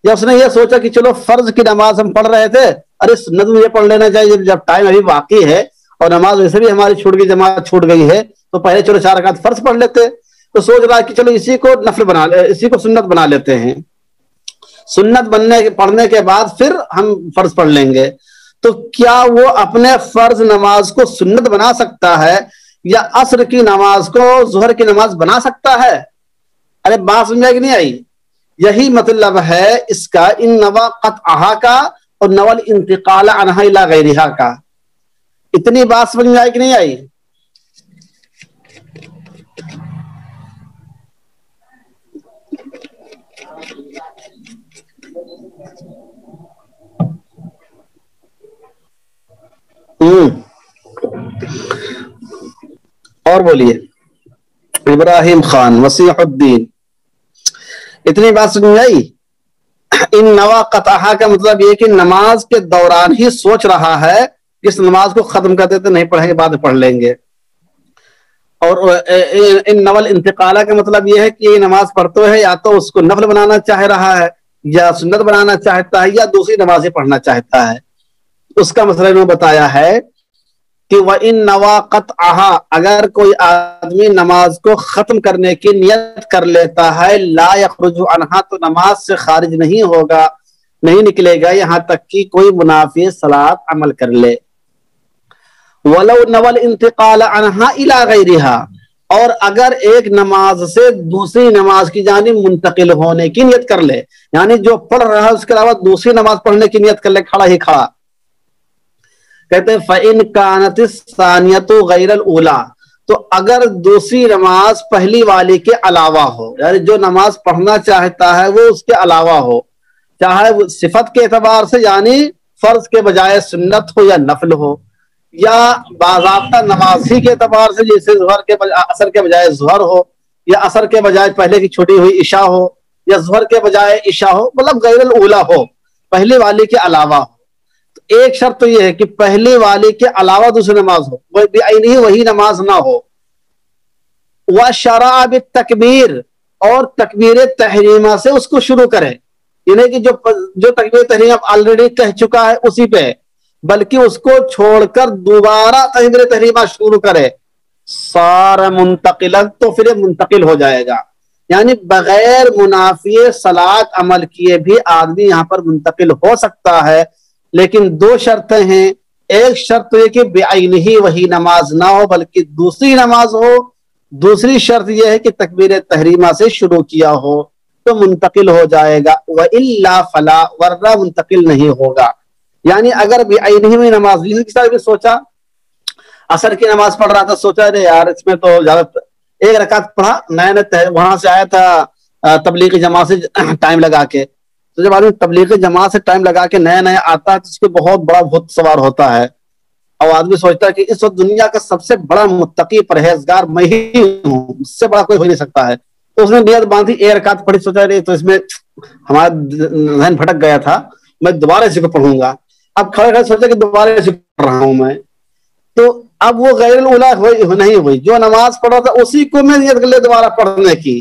یا اس نے یہ سوچا کہ چلو فرض کی نماز ہم پڑھ رہے تھے، ارے سنت میں یہ پڑھ لینا چاہیے جب ٹائم ابھی باقی ہے اور نماز ویسے بھی ہماری چھوٹ گئی، جماعت چھوٹ گئی ہے، تو پہلے چلو 4 رکعت فرض پڑھ لیتے. تو سوچ رہا ہے کہ چلو اسی کو نفل بنا لے، اسی کو سنت بنا لیتے ہیں، سنت پڑھنے کے بعد پھر ہم فرض پڑھ لیں گے. تو کیا وہ اپنے فرض نماز کو سنت بنا سکتا ہے یا عصر کی نماز کو ظہر کی نماز بنا سکتا ہے؟ ارے بات سمجھ کہ نہیں آئی؟ یہی مطلب ہے اس کا ان نوا قطعہا کا اور نول انتقال عنہا الی غیرہا کا. اتنی بات سمجھ میں آئی کہ نہیں آئی؟ اور بولیے ابراہیم خان وسیع الدین، اتنی بات سمجھ میں آئی؟ ان نوا قطعہ کا مطلب یہ کہ نماز کے دوران ہی سوچ رہا ہے کہ اس نماز کو ختم کر دیتے، نہیں پڑھیں گے بعد میں پڑھ لیں گے. اور ان نول انتقالہ کا مطلب یہ ہے کہ یہ نماز پڑھتے ہے یا تو اس کو نفل بنانا چاہ رہا ہے یا سنت بنانا چاہتا ہے یا دوسری نمازیں پڑھنا چاہتا ہے. اس کا مسئلہ انہوں نے بتایا ہے کہ وَإِن نَوَا قَطْعَهَا، اگر کوئی آدمی نماز کو ختم کرنے کی نیت کر لیتا ہے، لا يخرج عنہا، تو نماز سے خارج نہیں ہوگا، نہیں نکلے گا یہاں تک کہ کوئی منافی صلاۃ عمل کر لے. وَلَوْ نَوَى الْإِنْتِقَالَ عَنْهَا إِلَى غَيْرِهَا، اور اگر ایک نماز سے دوسری نماز کی جانب منتقل ہونے کی نیت کر لے، یعنی جو پڑھ رہا ہے اس کے علاوہ دوسری نماز پڑھنے کی نیت کر لے کھڑا ہی کھڑا، کہتے ہیں فَإِنْ كَانَتِ الثَّانِيَةُ غَيْرَ الْأُولَى، تو اگر دوسری نماز پہلی والی کے علاوہ ہو، یعنی جو نماز پڑھنا چاہتا ہے وہ اس کے علاوہ ہو، چاہے وہ صفت کے اعتبار سے یعنی فرض کے بجائے سنت ہو یا نفل ہو، یا باضابطہ نماز ہی کے اعتبار سے جیسے عصر کے بجائے ظہر ہو، یا عصر کے بجائے پہلے کی چھوٹی ہوئی عشاء ہو، یا ظہر کے بجائے عشاء ہو، مطلب غیر الاولیٰ ہو، پہلی والی کے علاوہ ہو. ایک شرط تو یہ ہے کہ پہلی والی کے علاوہ دوسری نماز ہو، بعینہ وہی نماز نہ ہو. وَشَرَعَ بِالتَّکْبِیر، اور تکبیر تحریمہ سے اس کو شروع کرے، یعنی کہ جو تکبیر تحریمہ آلریڈی کہہ چکا ہے اسی پہ، بلکہ اس کو چھوڑ کر دوبارہ تکبیر تحریمہ شروع کرے. صار منتقلا، تو پھر یہ منتقل ہو جائے گا، یعنی بغیر منافی صلاۃ عمل کیے بھی آدمی یہاں پر منتقل ہو سکتا ہے. لیکن دو شرطیں ہیں، ایک شرط یہ کہ بعینہ وہی نماز نہ ہو بلکہ دوسری نماز ہو، دوسری شرط یہ ہے کہ تکبیر تحریمہ سے شروع کیا ہو تو منتقل ہو جائے گا. وَإِلَّا فَلَا، ورنہ منتقل نہیں ہوگا. یعنی اگر بعینہ میں نماز، کسی بھی سوچا عصر کی نماز پڑھ رہا تھا، سوچا رہے یار اس میں تو زیادہ ایک رکعت پڑھا، نئے وہاں سے آیا تھا تبلیغی جماعت سے ٹائم لگا کے، تو جب آدمی تبلیغی جماعت سے ٹائم لگا کے نیا نیا آتا ہے تو اس کے بہت بڑا بھوت سوار ہوتا ہے، اور آدمی سوچتا ہے کہ اس وقت دنیا کا سب سے بڑا متقی پرہیزگار میں ہی ہوں، اس سے بڑا کوئی ہو نہیں سکتا ہے، تو اس نے نیت باندھی، ایک رکعت پڑھی، سوچا رہی تو اس میں ہمارا ذہن بھٹک گیا تھا، میں دوبارہ اسی کو پڑھوں گا، اب کھڑے کھڑے سوچا کہ دوبارہ اسی کو پڑھ رہا ہوں میں، تو اب وہ غیر الاولیٰ نہیں ہوئی، جو نماز پڑھ رہا تھا اسی کو میں نیت کر لیا دوبارہ پڑھنے کی،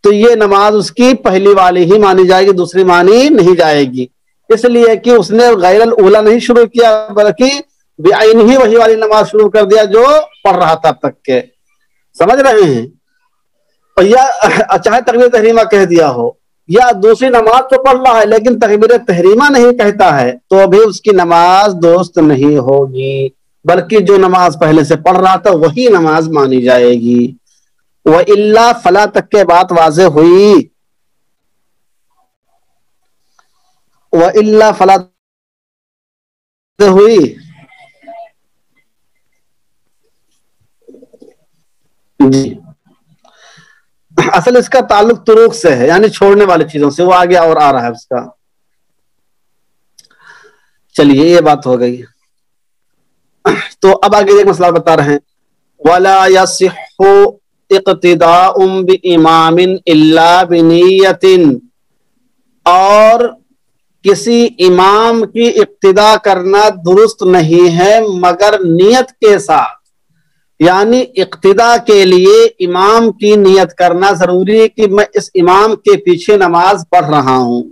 تو یہ نماز اس کی پہلی والی ہی مانی جائے گی، دوسری مانی نہیں جائے گی، اس لیے کہ اس نے غیر الاولیٰ نہیں شروع کیا بلکہ بعین ہی وہی والی نماز شروع کر دیا جو پڑھ رہا تھا اب تک کے، سمجھ رہے ہیں؟ یا چاہے تکبیر تحریمہ کہہ دیا ہو، یا دوسری نماز تو پڑھ رہا ہے لیکن تکبیر تحریمہ نہیں کہتا ہے، تو ابھی اس کی نماز درست نہیں ہوگی، بلکہ جو نماز پہلے سے پڑھ رہا تھا وہی نماز مانی جائے گی۔ وَإِلَّا فَلَا تک کے بات واضح ہوئی، وَإِلَّا فَلَا ہوئی، جی اصل اس کا تعلق طرق سے ہے، یعنی چھوڑنے والی چیزوں سے، وہ آگے اور آ رہا ہے اس کا، چلیے یہ بات ہو گئی، تو اب آگے ایک مسئلہ بتا رہے ہیں، وَلَا يَصِحُّ اقتداء بِإِمَامٍ إِلَّا بِنِيَّةٍ، اور کسی امام کی اقتداء کرنا درست نہیں ہے مگر نیت کے ساتھ، یعنی اقتداء کے لیے امام کی نیت کرنا ضروری ہے کہ میں اس امام کے پیچھے نماز پڑھ رہا ہوں،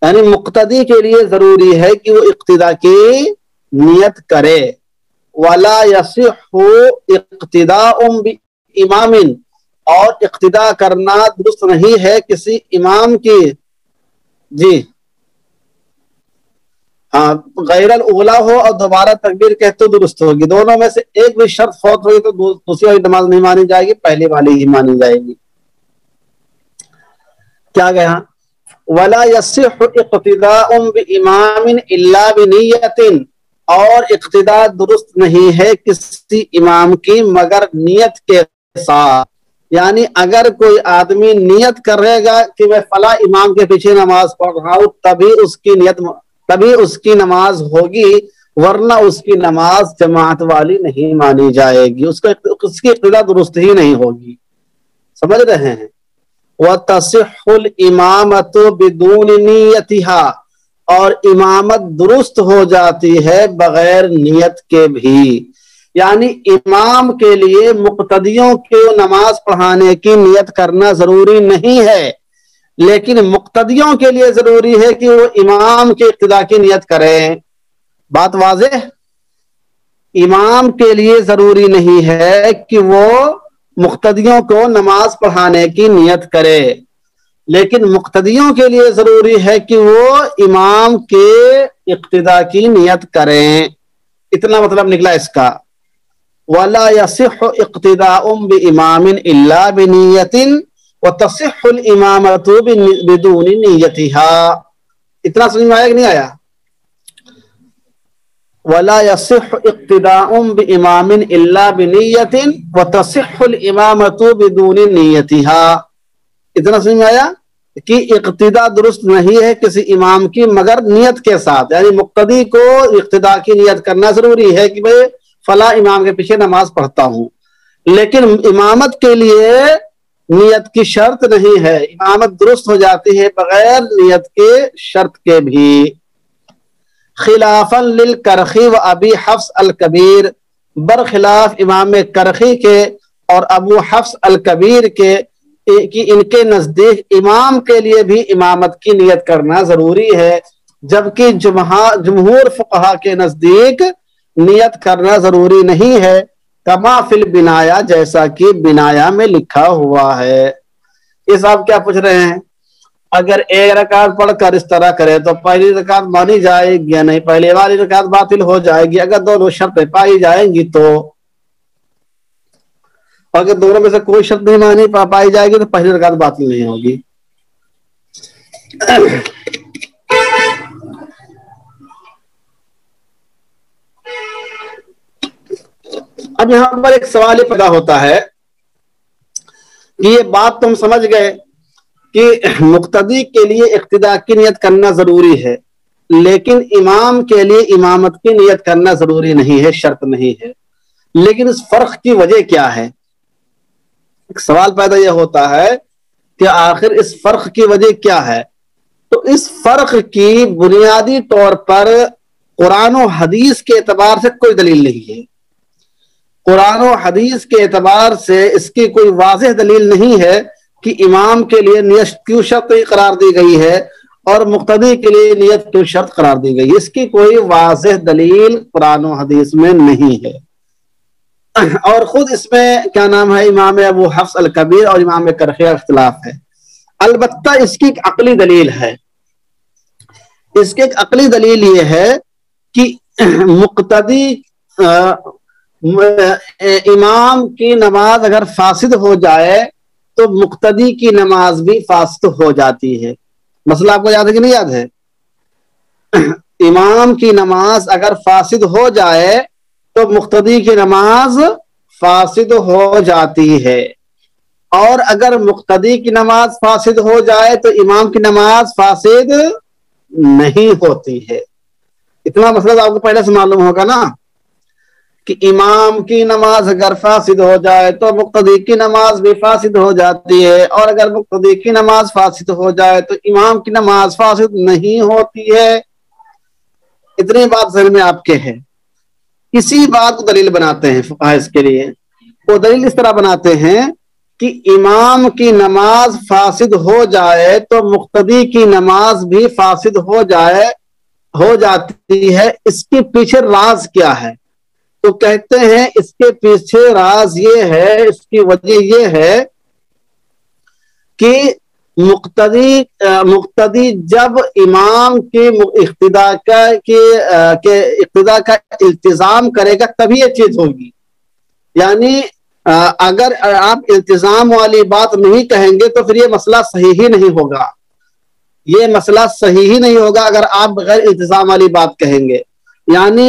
یعنی مقتدی کے لیے ضروری ہے کہ وہ اقتداء کی نیت کرے۔ وَلَا يَصِحُّ اقتداء بِإِمَامٍ، اور اقتداء کرنا درست نہیں ہے کسی امام کی، جی ہاں غیر الاولیٰ ہو اور دوبارہ تکبیر کہتے تو درست ہوگی، دونوں میں سے ایک بھی شرط فوت ہوگی تو دوسری والی نماز نہیں مانی جائے گی، پہلی والی ہی مانی جائے گی۔ کیا گیا؟ وَلَا يَصِحُّ اقتداء بِإِمَامٍ إِلَّا بِنِيَّةٍ، اور اقتداء درست نہیں ہے کسی امام کی مگر نیت کے ساتھ، یعنی اگر کوئی آدمی نیت کرے گا کہ میں فلاں امام کے پیچھے نماز پڑھ رہا ہوں تبھی اس کی نماز ہوگی، ورنہ اس کی نماز جماعت والی نہیں مانی جائے گی، اس کی اقتداء درست ہی نہیں ہوگی، سمجھ رہے ہیں؟ وَتَصِحُّ الْإِمَامَةُ بِدُونِ نِيَّتِهَا، اور امامت درست ہو جاتی ہے بغیر نیت کے بھی، یعنی امام کے لیے مقتدیوں کو نماز پڑھانے کی نیت کرنا ضروری نہیں ہے، لیکن مقتدیوں کے لیے ضروری ہے کہ وہ امام کی اقتداء کی نیت کریں، بات واضح؟ امام کے لیے ضروری نہیں ہے کہ وہ مقتدیوں کو نماز پڑھانے کی نیت کرے، لیکن مقتدیوں کے لیے ضروری ہے کہ وہ امام کے اقتداء کی نیت کریں، اتنا مطلب نکلا اس کا۔ وَلَا يَصِحُّ اقْتِدَاءٌ بِإِمَامٍ إِلَّا بِنِيَّةٍ وَتَصِحُّ الْإِمَامَةُ بِدُونِ نِيَّتِهَا، اتنا سمجھ میں آیا کہ نہیں آیا؟ وَلَا يَصِحُّ اقْتِدَاءٌ بِإِمَامٍ إِلَّا بِنِيَّةٍ وَتَصِحُّ الْإِمَامَةُ بِدُونِ نِيَّتِهَا، اتنا سمجھ میں آیا کہ اقتداء درست نہیں ہے کسی امام کی مگر نیت کے ساتھ، یعنی مقتدی کو اقتداء کی نیت کرنا ضروری ہے کہ بھئی فلاں امام کے پیچھے نماز پڑھتا ہوں، لیکن امامت کے لیے نیت کی شرط نہیں ہے، امامت درست ہو جاتی ہے بغیر نیت کے شرط کے بھی۔ خلافاً للکرخی و ابی حفص الکبیر، برخلاف امام کرخی کے اور ابو حفص الکبیر کے کہ ان کے نزدیک امام کے لیے بھی امامت کی نیت کرنا ضروری ہے، جبکہ جمہور فقہا کے نزدیک نیت کرنا ضروری نہیں ہے، کما فی البنایا، جیسا کہ بنایا میں لکھا ہوا ہے۔ یہ صاحب کیا پوچھ رہے ہیں؟ اگر ایک رکعت پڑھ کر اس طرح کرے تو پہلی رکعت مانی جائے گی یا نہیں؟ پہلے والی رکعت باطل ہو جائے گی اگر دونوں شرطیں پائی جائیں گی تو، اگر دونوں میں سے کوئی شرط نہیں پائی جائے گی تو پہلی رکعت باطل نہیں ہوگی۔ اب یہاں پر ایک سوال پیدا ہوتا ہے کہ یہ بات تم سمجھ گئے کہ مقتدی کے لیے اقتداء کی نیت کرنا ضروری ہے، لیکن امام کے لیے امامت کی نیت کرنا ضروری نہیں ہے، شرط نہیں ہے۔ لیکن اس فرق کی وجہ کیا ہے؟ ایک سوال پیدا یہ ہوتا ہے کہ آخر اس فرق کی وجہ کیا ہے؟ تو اس فرق کی بنیادی طور پر قرآن و حدیث کے اعتبار سے کوئی دلیل نہیں ہے۔ قرآن و حدیث کے اعتبار سے اس کی کوئی واضح دلیل نہیں ہے کہ امام کے لیے نیت کیوں شرط قرار دی گئی ہے اور مقتدی کے لیے نیت کیوں شرط قرار دی گئی ہے۔ اس کی کوئی واضح دلیل قرآن و حدیث میں نہیں ہے، اور خود اس میں کیا نام ہے امام ابو حفص الکبیر اور امام کرخی کا اختلاف ہے۔ البتہ اس کی ایک عقلی دلیل ہے، اس کی ایک عقلی دلیل یہ ہے کہ مقتدی امام کی نماز اگر فاسد ہو جائے تو مقتدی کی نماز بھی فاسد ہو جاتی ہے۔ مسئلہ آپ کو یاد ہے کہ نہیں یاد ہے؟ امام کی نماز اگر فاسد ہو جائے تو مقتدی کی نماز فاسد ہو جاتی ہے، اور اگر مقتدی کی نماز فاسد ہو جائے تو امام کی نماز فاسد نہیں ہوتی ہے۔ اتنا مسئلہ آپ کو پہلے سے معلوم ہوگا نا کہ امام کی نماز اگر فاسد ہو جائے تو مقتدی کی نماز بھی فاسد ہو جاتی ہے، اور اگر مقتدی کی نماز فاسد ہو جائے تو امام کی نماز فاسد نہیں ہوتی ہے۔ اتنی بات ذہن میں آپ کے ہے۔ اسی بات کو دلیل بناتے ہیں فقہاء اس کے لیے، وہ دلیل اس طرح بناتے ہیں کہ امام کی نماز فاسد ہو جائے تو مقتدی کی نماز بھی فاسد ہو جاتی ہے۔ اس کے پیچھے راز کیا ہے؟ تو کہتے ہیں اس کے پیچھے راز یہ ہے، اس کی وجہ یہ ہے کہ مقتدی جب امام کے اقتداء کا التزام کرے گا تبھی یہ چیز ہوگی۔ یعنی اگر آپ التزام والی بات نہیں کہیں گے تو پھر یہ مسئلہ صحیح ہی نہیں ہوگا، یہ مسئلہ صحیح ہی نہیں ہوگا اگر آپ بغیر التزام والی بات کہیں گے۔ یعنی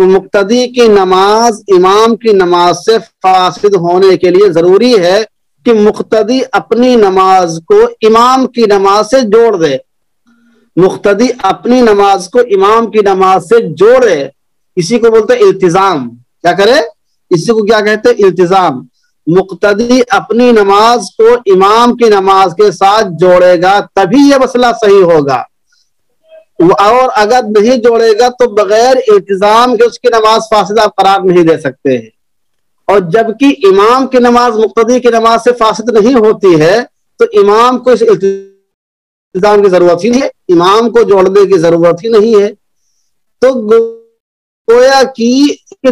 مقتدی کی نماز امام کی نماز سے فاسد ہونے کے لیے ضروری ہے کہ مقتدی اپنی نماز کو امام کی نماز سے جوڑ دے، مقتدی اپنی نماز کو امام کی نماز سے جوڑے۔ اسی کو بولتے ہیں التزام۔ کیا کرے؟ اسی کو کیا کہتے ہیں؟ التزام۔ مقتدی اپنی نماز کو امام کی نماز کے ساتھ جوڑے گا تبھی یہ مسئلہ صحیح ہوگا، اور اگر نہیں جوڑے گا تو بغیر التزام کے اس کی نماز فاسد آپ قرار نہیں دے سکتے ہیں۔ اور جبکہ امام کی نماز مقتدی کی نماز سے فاسد نہیں ہوتی ہے تو امام کو اس التزام کی ضرورت ہی نہیں ہے، امام کو جوڑنے کی ضرورت ہی نہیں ہے۔ تو گویا کی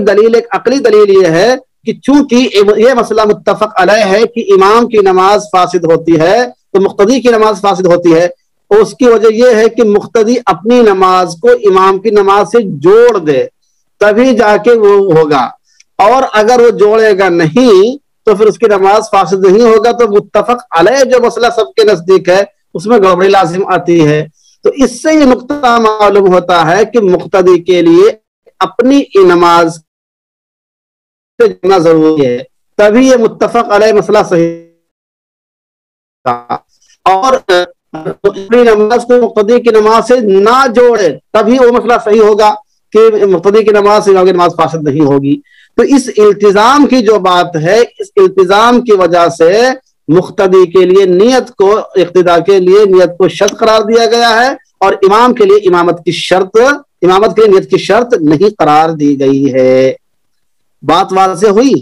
دلیل، ایک عقلی دلیل یہ ہے کہ چونکہ یہ مسئلہ متفق علیہ ہے کہ امام کی نماز فاسد ہوتی ہے تو مقتدی کی نماز فاسد ہوتی ہے، اور اس کی وجہ یہ ہے کہ مقتدی اپنی نماز کو امام کی نماز سے جوڑ دے تبھی جا کے وہ ہوگا، اور اگر وہ جوڑے گا نہیں تو پھر اس کی نماز فاسد نہیں ہوگا۔ تو متفق علیہ جو مسئلہ سب کے نزدیک ہے اس میں گڑبڑی لازم آتی ہے۔ تو اس سے یہ نقطہ معلوم ہوتا ہے کہ مقتدی کے لیے اپنی نماز سے جانا ضروری ہے، تبھی یہ متفق علیہ مسئلہ صحیح اور اپنی نماز کو مقتدی کی نماز سے نہ جوڑے تبھی وہ مسئلہ صحیح ہوگا کہ مقتدی کی نماز سے امام کی نماز فاسد نہیں ہوگی۔ تو اس التزام کی جو بات ہے، اس التزام کی وجہ سے مقتدی کے لیے نیت کو، اقتداء کے لیے نیت کو شرط قرار دیا گیا ہے، اور امام کے لیے امامت کے لیے نیت کی شرط نہیں قرار دی گئی ہے۔ بات واضح ہوئی؟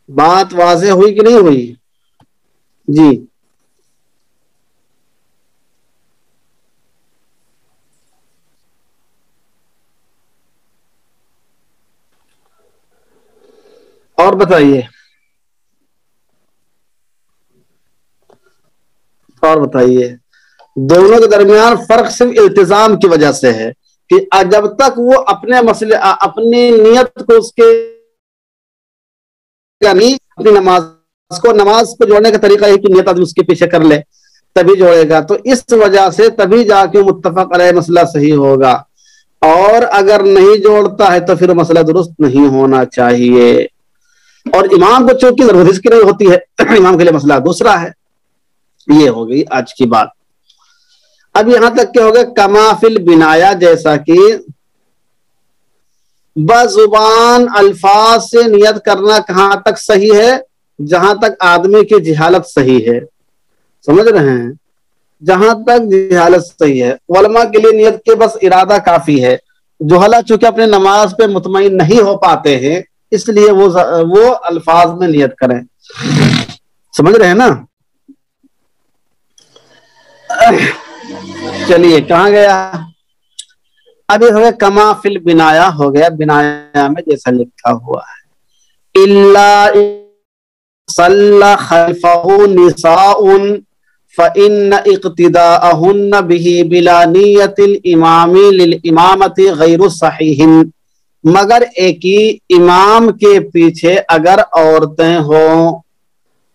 بات واضح ہوئی کہ نہیں ہوئی؟ جی اور بتائیے، دونوں کے درمیان فرق صرف التزام کی وجہ سے ہے کہ جب تک وہ اپنے مسئلے، اپنی نیت کو، اس کے اپنی نماز کو جوڑنے کا طریقہ ہے کہ نیت آدمی اس کے پیچھے کر لے تبھی جوڑے گا، تو اس وجہ سے تبھی جا کے متفق علیہ مسئلہ صحیح ہوگا، اور اگر نہیں جوڑتا ہے تو پھر مسئلہ درست نہیں ہونا چاہیے۔ اور امام کو چونکہ ضرورت اس کی نہیں ہوتی ہے، امام کے لیے مسئلہ دوسرا ہے۔ یہ ہو گئی آج کی بات۔ اب یہاں تک کہ ہو گئے کما فی البنایا، جیسا کہ بزبان الفاظ سے نیت کرنا کہاں تک صحیح ہے؟ جہاں تک آدمی کی جہالت صحیح ہے، سمجھ رہے ہیں؟ جہاں تک جہالت صحیح ہے، علماء کے لیے نیت کے بس ارادہ کافی ہے۔ جہلا چونکہ اپنے نماز پہ مطمئن نہیں ہو پاتے ہیں، اس لیے وہ الفاظ میں نیت کریں، سمجھ رہے ہیں نا؟ چلیے کہاں گیا؟ ابھی ہو گیا کما فی البنایا، ہو گیا بنایا میں جیسا لکھا ہوا ہے۔ الا صلی خلفہ نساء فإن اقتداءهن به بلا نیت الامام للامامت غیر صحیح، مگر ایک ہی امام کے پیچھے اگر عورتیں ہوں،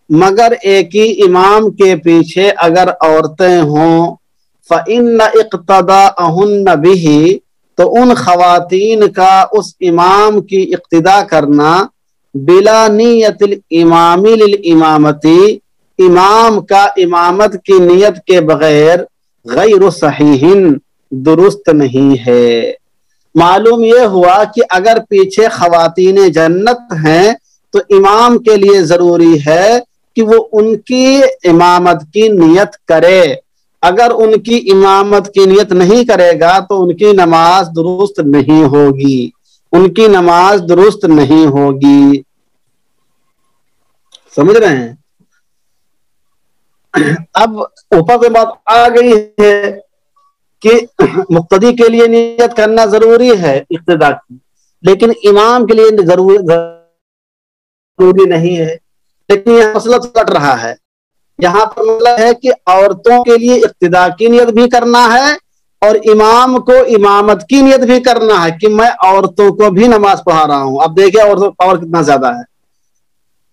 مگر ایک ہی امام کے پیچھے اگر عورتیں ہوں، فإن اقتداءهن به، تو ان خواتین کا اس امام کی اقتداء کرنا، بلا نیت الامام للامامتی، امام کا امامت کی نیت کے بغیر، غیر صحیح، درست نہیں ہے۔ معلوم یہ ہوا کہ اگر پیچھے خواتین جنت ہیں تو امام کے لیے ضروری ہے کہ وہ ان کی امامت کی نیت کرے۔ اگر ان کی امامت کی نیت نہیں کرے گا تو ان کی نماز درست نہیں ہوگی، ان کی نماز درست نہیں ہوگی، سمجھ رہے ہیں؟ اب اوپر سے بات آ گئی ہے کہ مقتدی کے لیے نیت کرنا ضروری ہے اقتداء کی، لیکن امام کے لیے ضروری نہیں ہے۔ لیکن یہ مسئلہ کٹ رہا ہے، یہاں پر مسئلہ ہے کہ عورتوں کے لیے اقتداء کی نیت بھی کرنا ہے اور امام کو امامت کی نیت بھی کرنا ہے کہ میں عورتوں کو بھی نماز پڑھا رہا ہوں۔ اب دیکھیں عورتوں کا پاور کتنا زیادہ ہے۔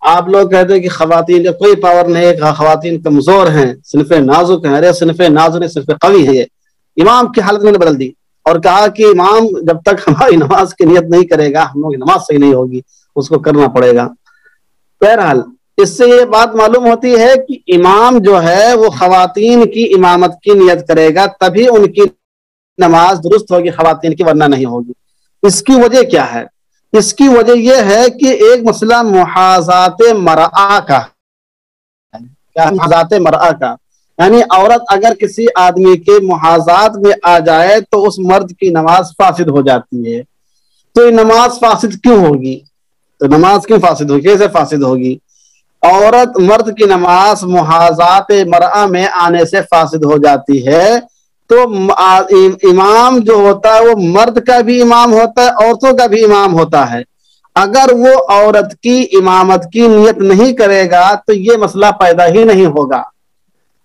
آپ لوگ کہتے ہیں کہ خواتین کا کوئی پاور نہیں ہے، خواتین کمزور ہیں، صنف نازک ہیں۔ ارے صنف نازک نہیں، صنف قوی ہے۔ یہ امام کی حالت میں نے بدل دی اور کہا کہ امام جب تک ہماری نماز کی نیت نہیں کرے گا ہم لوگ کی نماز صحیح نہیں ہوگی، اس کو کرنا پڑے گا۔ بہرحال اس سے یہ بات معلوم ہوتی ہے کہ امام جو ہے وہ خواتین کی امامت کی نیت کرے گا تبھی ان کی نماز درست ہوگی، خواتین کی ورنہ نہیں ہوگی۔ اس کی وجہ کیا ہے؟ اس کی وجہ یہ ہے کہ ایک مسئلہ محاذات مرأہ کا، کیا محاذات مرأہ کا، یعنی عورت اگر کسی آدمی کے محاذات میں آ جائے تو اس مرد کی نماز فاسد ہو جاتی ہے۔ تو یہ نماز فاسد کیوں ہوگی؟ تو نماز کیوں فاسد ہوگی؟ کیسے فاسد ہوگی؟ عورت مرد کی نماز محاذات مرأہ میں آنے سے فاسد ہو جاتی ہے۔ تو امام جو ہوتا ہے وہ مرد کا بھی امام ہوتا ہے، عورتوں کا بھی امام ہوتا ہے۔ اگر وہ عورت کی امامت کی نیت نہیں کرے گا تو یہ مسئلہ پیدا ہی نہیں ہوگا،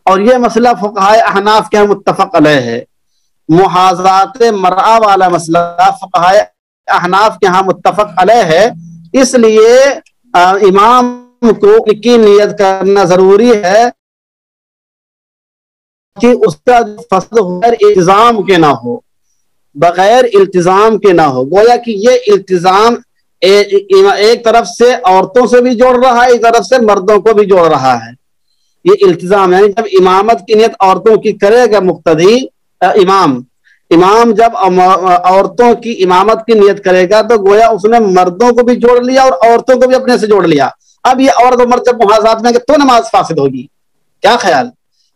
اور یہ مسئلہ فقہائے احناف کے متفق علیہ ہے۔ محاذات مرأہ والا مسئلہ فقہائے احناف کے ہاں متفق علیہ ہے، اس لیے امام کو کی نیت کرنا ضروری ہے کہ اس کا فساد بغیر التزام کے نہ ہو، بغیر التزام کے نہ ہو۔ گویا کہ یہ التزام ایک طرف سے عورتوں سے بھی جوڑ رہا ہے، ایک طرف سے مردوں کو بھی جوڑ رہا ہے۔ یہ التزام یعنی جب امامت کی نیت عورتوں کی کرے گا مقتدی امام جب عورتوں کی امامت کی نیت کرے گا تو گویا اس نے مردوں کو بھی جوڑ لیا اور عورتوں کو بھی اپنے سے جوڑ لیا۔ اب یہ عورت و مرد جب محاذات میں تو نماز فاسد ہوگی، کیا خیال؟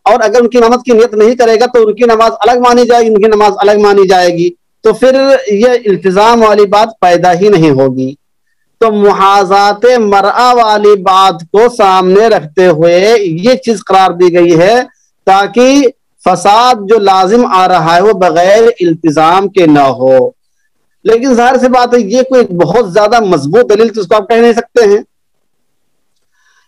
اور اگر ان کی امامت کی نیت نہیں کرے گا تو ان کی نماز الگ مانی جائے گی، ان کی نماز الگ مانی جائے گی، تو پھر یہ التزام والی بات پیدا ہی نہیں ہوگی۔ تو محاذات مرأہ والی بات کو سامنے رکھتے ہوئے یہ چیز قرار دی گئی ہے تاکہ فساد جو لازم آ رہا ہے وہ بغیر التزام کے نہ ہو۔ لیکن ظاہر سی بات ہے یہ کوئی بہت زیادہ مضبوط دلیل تو اس کو آپ کہہ نہیں سکتے ہیں،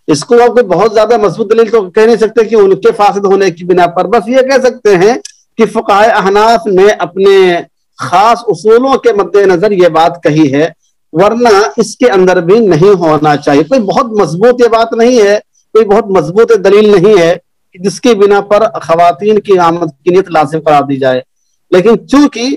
اس کو آپ کوئی بہت زیادہ مضبوط دلیل تو کہہ نہیں سکتے کہ ان کے فاسد ہونے کی بنا پر، بس یہ کہہ سکتے ہیں کہ فقہائے احناف نے اپنے خاص اصولوں کے مد نظر یہ بات کہی ہے، ورنہ اس کے اندر بھی نہیں ہونا چاہیے۔ کوئی بہت مضبوط یہ بات نہیں ہے، کوئی بہت مضبوط دلیل نہیں ہے جس کی بنا پر خواتین کی امامت کی نیت لازم قرار دی جائے، لیکن چونکہ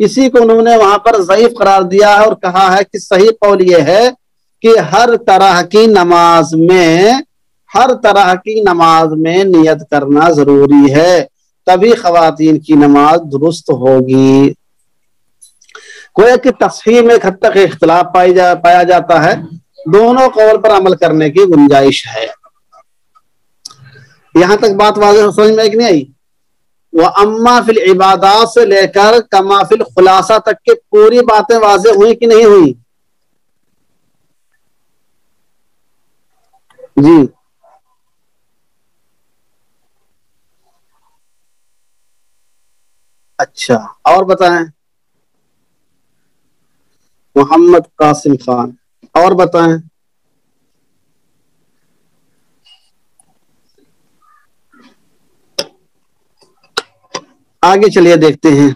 اسی کو انہوں نے وہاں پر ضعیف قرار دیا ہے اور کہا ہے کہ صحیح قول یہ ہے کہ ہر طرح کی نماز میں نیت کرنا ضروری ہے، تبھی خواتین کی نماز درست ہوگی۔ گویا کہ تصحیح میں ایک حد تک اختلاف پایا جاتا ہے، دونوں قول پر عمل کرنے کی گنجائش ہے۔ یہاں تک بات واضح سمجھ میں نہیں آئی؟ وَأَمَّا فِي الْعِبَادَاتِ سے لے کر کما فی الخلاصہ تک کے پوری باتیں واضح ہوئی کہ نہیں ہوئی؟ جی اچھا، اور بتائیں محمد قاسم خان، اور بتائیں۔ آگے چلیے دیکھتے ہیں،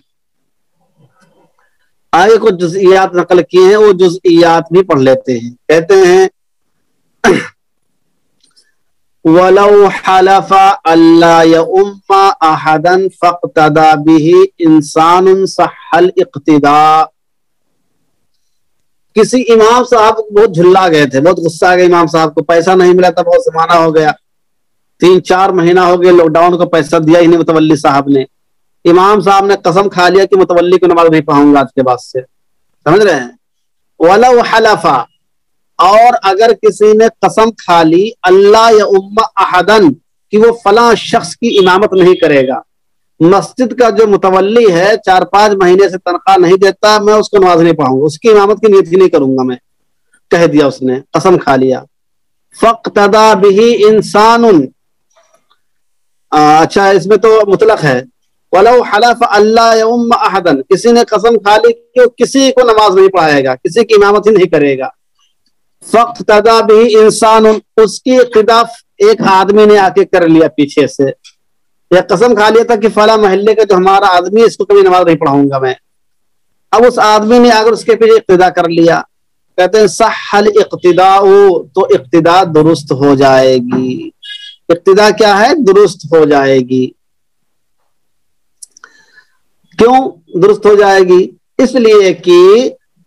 آگے کچھ جزئیات نقل کیے ہیں، وہ جزئیات بھی پڑھ لیتے ہیں۔ کہتے ہیں وَلَوْ حَلَفَ أَلَّا يَؤُمَّ أَحَدًا فَاقْتَدَى بِهِ إِنسَانٌ صَحَّ الْاقْتِدَاء۔ کسی امام صاحب بہت جھلا گئے تھے، بہت غصہ آ گیا امام صاحب کو، پیسہ نہیں ملا تھا، بہت زمانہ ہو گیا، 3-4 مہینہ ہو گیا، لاک ڈاؤن کو پیسہ دیا ہی نہیں متولی صاحب نے۔ امام صاحب نے قسم کھا لیا کہ متولی کو نماز نہیں پڑھاؤں گا آج کے بعد سے، سمجھ رہے ہیں؟ وَلَوْ حَلَفَ، اور اگر کسی نے قسم کھا لی اللہ یؤم احدن کہ وہ فلاں شخص کی امامت نہیں کرے گا، مسجد کا جو متولی ہے 4-5 مہینے سے تنخواہ نہیں دیتا، میں اس کو نماز نہیں پڑھاؤں گا، اس کی امامت کی نیت ہی نہیں کروں گا، میں کہہ دیا، اس نے قسم کھا لیا۔ فَاقْتَدَى بِهِ إِنسَانٌ، اچھا اس میں تو مطلق ہے، وَلَوْ حَلَفَ أَلَّا يَؤُمَّ أَحَدًا، کسی نے قسم کھا لی کہ وہ کسی کو نماز نہیں پڑھائے گا، کسی کی امامت ہی نہیں کرے گا۔ فَاقْتَدَى بِهِ إِنسَانٌ، اس کی اقتدا ایک آدمی نے آ کے کر لیا پیچھے سے، یہ قسم کھا لیا تھا کہ فلاں محلے کا جو ہمارا آدمی، اس کو کبھی نماز نہیں پڑھاؤں گا میں، اب اس آدمی نے اگر اس کے پیچھے اقتدا کر لیا، کہتے ہیں صح الاقتداء، تو اقتدا درست ہو جائے گی۔ اقتدا کیا ہے؟ درست ہو جائے گی۔ کیوں درست ہو جائے گی؟ اس لیے کہ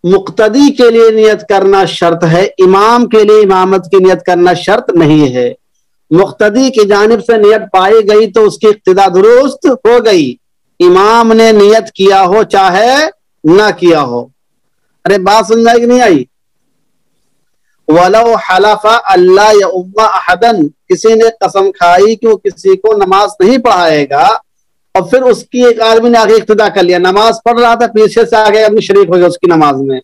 مقتدی کے لیے نیت کرنا شرط ہے، امام کے لیے امامت کی نیت کرنا شرط نہیں ہے۔ مقتدی کی جانب سے نیت پائی گئی تو اس کی اقتدا درست ہو گئی، امام نے نیت کیا ہو چاہے نہ کیا ہو۔ ارے بات سمجھ آئی کہ نہیں آئی؟ وَلَوْ حَلَفَ أَلَّا يَؤُمَّ أَحَدًا، کسی نے قسم کھائی کہ وہ کسی کو نماز نہیں پڑھائے گا، اور پھر اس کی ایک آدمی نے آگے اقتدا کر لیا، نماز پڑھ رہا تھا، پیچھے سے آگے آدمی شریک ہو گیا اس کی نماز میں،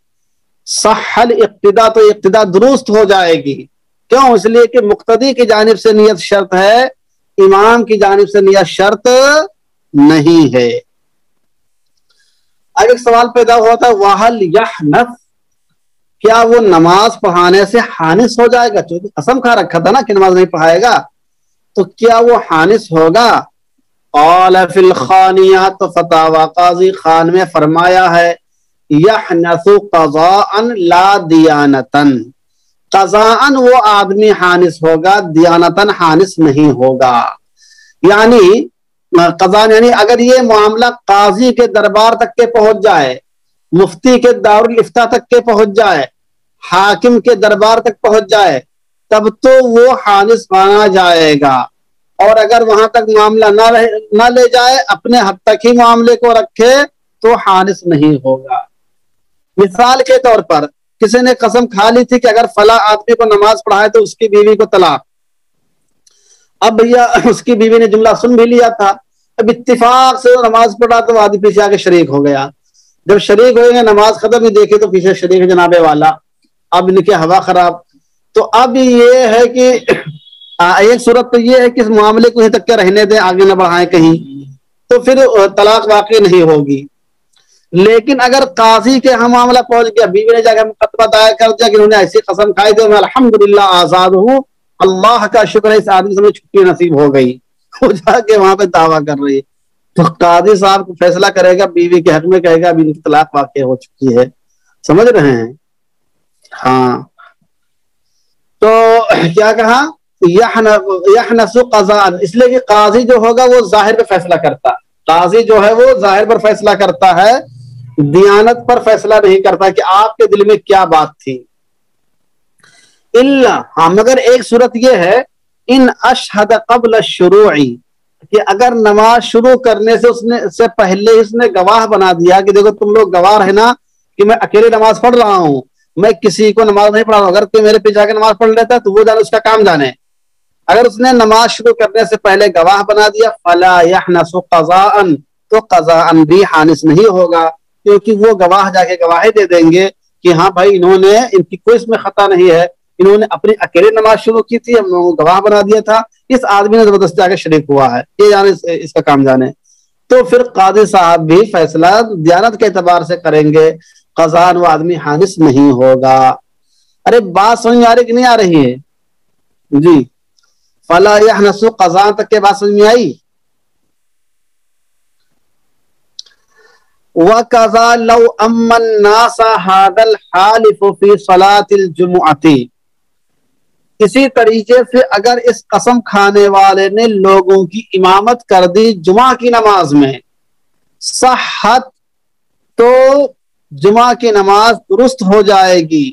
صح الاقتداء، تو اقتدا درست ہو جائے گی۔ کیوں؟ اس لیے کہ مقتدی کی جانب سے نیت شرط ہے، امام کی جانب سے نیت شرط نہیں ہے۔ اب ایک سوال پیدا ہوتا ہے، وَهَلْ يَحْنَث، کیا وہ نماز پڑھانے سے حانث ہو جائے گا؟ چونکہ قسم کھا رکھا تھا نا کہ نماز نہیں پڑھائے گا، تو کیا وہ حانث ہوگا؟ قال فی الخانیہ، تو فتاوی قاضی خان میں فرمایا ہے، یحنث قضاء لا دیانتا، قضاء وہ آدمی حانث ہوگا، دیانتا حانث نہیں ہوگا۔ یعنی قضاء یعنی اگر یہ معاملہ قاضی کے دربار تک کے پہنچ جائے، مفتی کے دارالافتاء تک کے پہنچ جائے، حاکم کے دربار تک پہنچ جائے، تب تو وہ حانث مانا جائے گا، اور اگر وہاں تک معاملہ نہ لے جائے، اپنے حد تک ہی معاملے کو رکھے، تو حانث نہیں ہوگا۔ مثال کے طور پر کسی نے قسم کھا لی تھی کہ اگر فلاں آدمی کو نماز پڑھائے تو اس کی بیوی کو طلاق، اب بھیا اس کی بیوی نے جملہ سن بھی لیا تھا، اب اتفاق سے وہ نماز پڑھا تو آدمی پیچھے آ کے شریک ہو گیا، جب شریک ہوئے گے نماز ختم ہی دیکھے تو پیچھے شریک جناب والا، اب ان کی ہوا خراب۔ تو اب یہ ہے کہ ایک صورت تو یہ ہے کہ اس معاملے کو ہی تک کے رہنے دیں، آگے نہ بڑھائیں کہیں، تو پھر طلاق واقع نہیں ہوگی۔ لیکن اگر قاضی کے ہم معاملہ پہنچ گیا، بیوی نے جا کے مقدمہ دائر کر دیا کہ انہوں نے ایسی قسم کھائی تھی، میں الحمدللہ آزاد ہوں، اللہ کا شکر ہے اس آدمی سے مجھے چھٹی نصیب ہو گئی، وہ جا کے وہاں پہ دعویٰ کر رہی ہے، تو قاضی صاحب کو فیصلہ کرے گا، بیوی کے حق میں کہے گا ابھی ان کی طلاق واقع ہو چکی ہے، سمجھ رہے ہیں؟ ہاں، تو کیا کہا؟ یحنث قضاء، اس لیے کہ قاضی جو ہوگا وہ ظاہر پہ فیصلہ کرتا، قاضی جو ہے وہ ظاہر پر فیصلہ کرتا ہے، دیانت پر فیصلہ نہیں کرتا کہ آپ کے دل میں کیا بات تھی. ہاں مگر ایک صورت یہ ہے ان اشہد قبل الشروع کہ اگر نماز شروع کرنے سے پہلے اس نے گواہ بنا دیا کہ دیکھو تم لوگ گواہ رہنا کہ میں اکیلے نماز پڑھ رہا ہوں, میں کسی کو نماز نہیں پڑھا رہا ہوں, اگر کوئی میرے پیچھے آ کے نماز پڑھ لیتا ہے تو وہ جانے اس کا کام جانے. اگر اس نے نماز شروع کرنے سے پہلے گواہ بنا دیا فلا یحنس قضاء تو قضاء بھی حانس نہیں ہوگا, کیونکہ وہ گواہ جا کے گواہی دے دیں گے کہ ہاں بھائی انہوں نے ان کی کوئی اس میں خطا نہیں ہے, انہوں نے اپنی اکیلے نماز شروع کی تھی, ہم لوگوں کو گواہ بنا دیا تھا, اس آدمی نے زبردستی آ کے شریک ہوا ہے, یہ جانے اس کا کام جانے. تو پھر قاضی صاحب بھی فیصلہ دیانت کے اعتبار سے کریں گے, قضاء وہ آدمی حانس نہیں ہوگا. ارے بات سمجھ میں آ رہی کہ نہیں آ رہی ہے جی؟ فلا یحنس قضاء تک کے بات سمجھ میں آئی؟ وَقَضَى لَوْ أَمَّ النَّاسَ هَذَا الْحَالِفُ فِي صَلَاةِ الْجُمُعَةِ, اسی طریقے سے اگر اس قسم کھانے والے نے لوگوں کی امامت کر دی جمعہ کی نماز میں, صحت تو جمعہ کی نماز درست ہو جائے گی,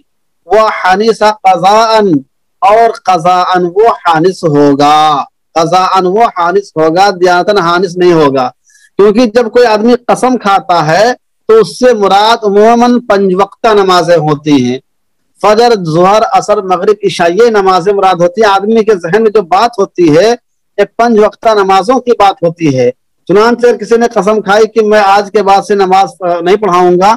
وہ حانس قضاء اور قضاء وہ حانس ہوگا, قضاء وہ حانس ہوگا, دیانتاً حانس نہیں ہوگا. کیونکہ جب کوئی آدمی قسم کھاتا ہے تو اس سے مراد عموماً 5 وقتہ نمازیں ہوتی ہیں, فجر ظہر عصر مغرب عشاء یہ نمازیں مراد ہوتی ہیں. آدمی کے ذہن میں جو بات ہوتی ہے یہ 5 وقتہ نمازوں کی بات ہوتی ہے. چنانچہ کسی نے قسم کھائی کہ میں آج کے بعد سے نماز نہیں پڑھاؤں گا,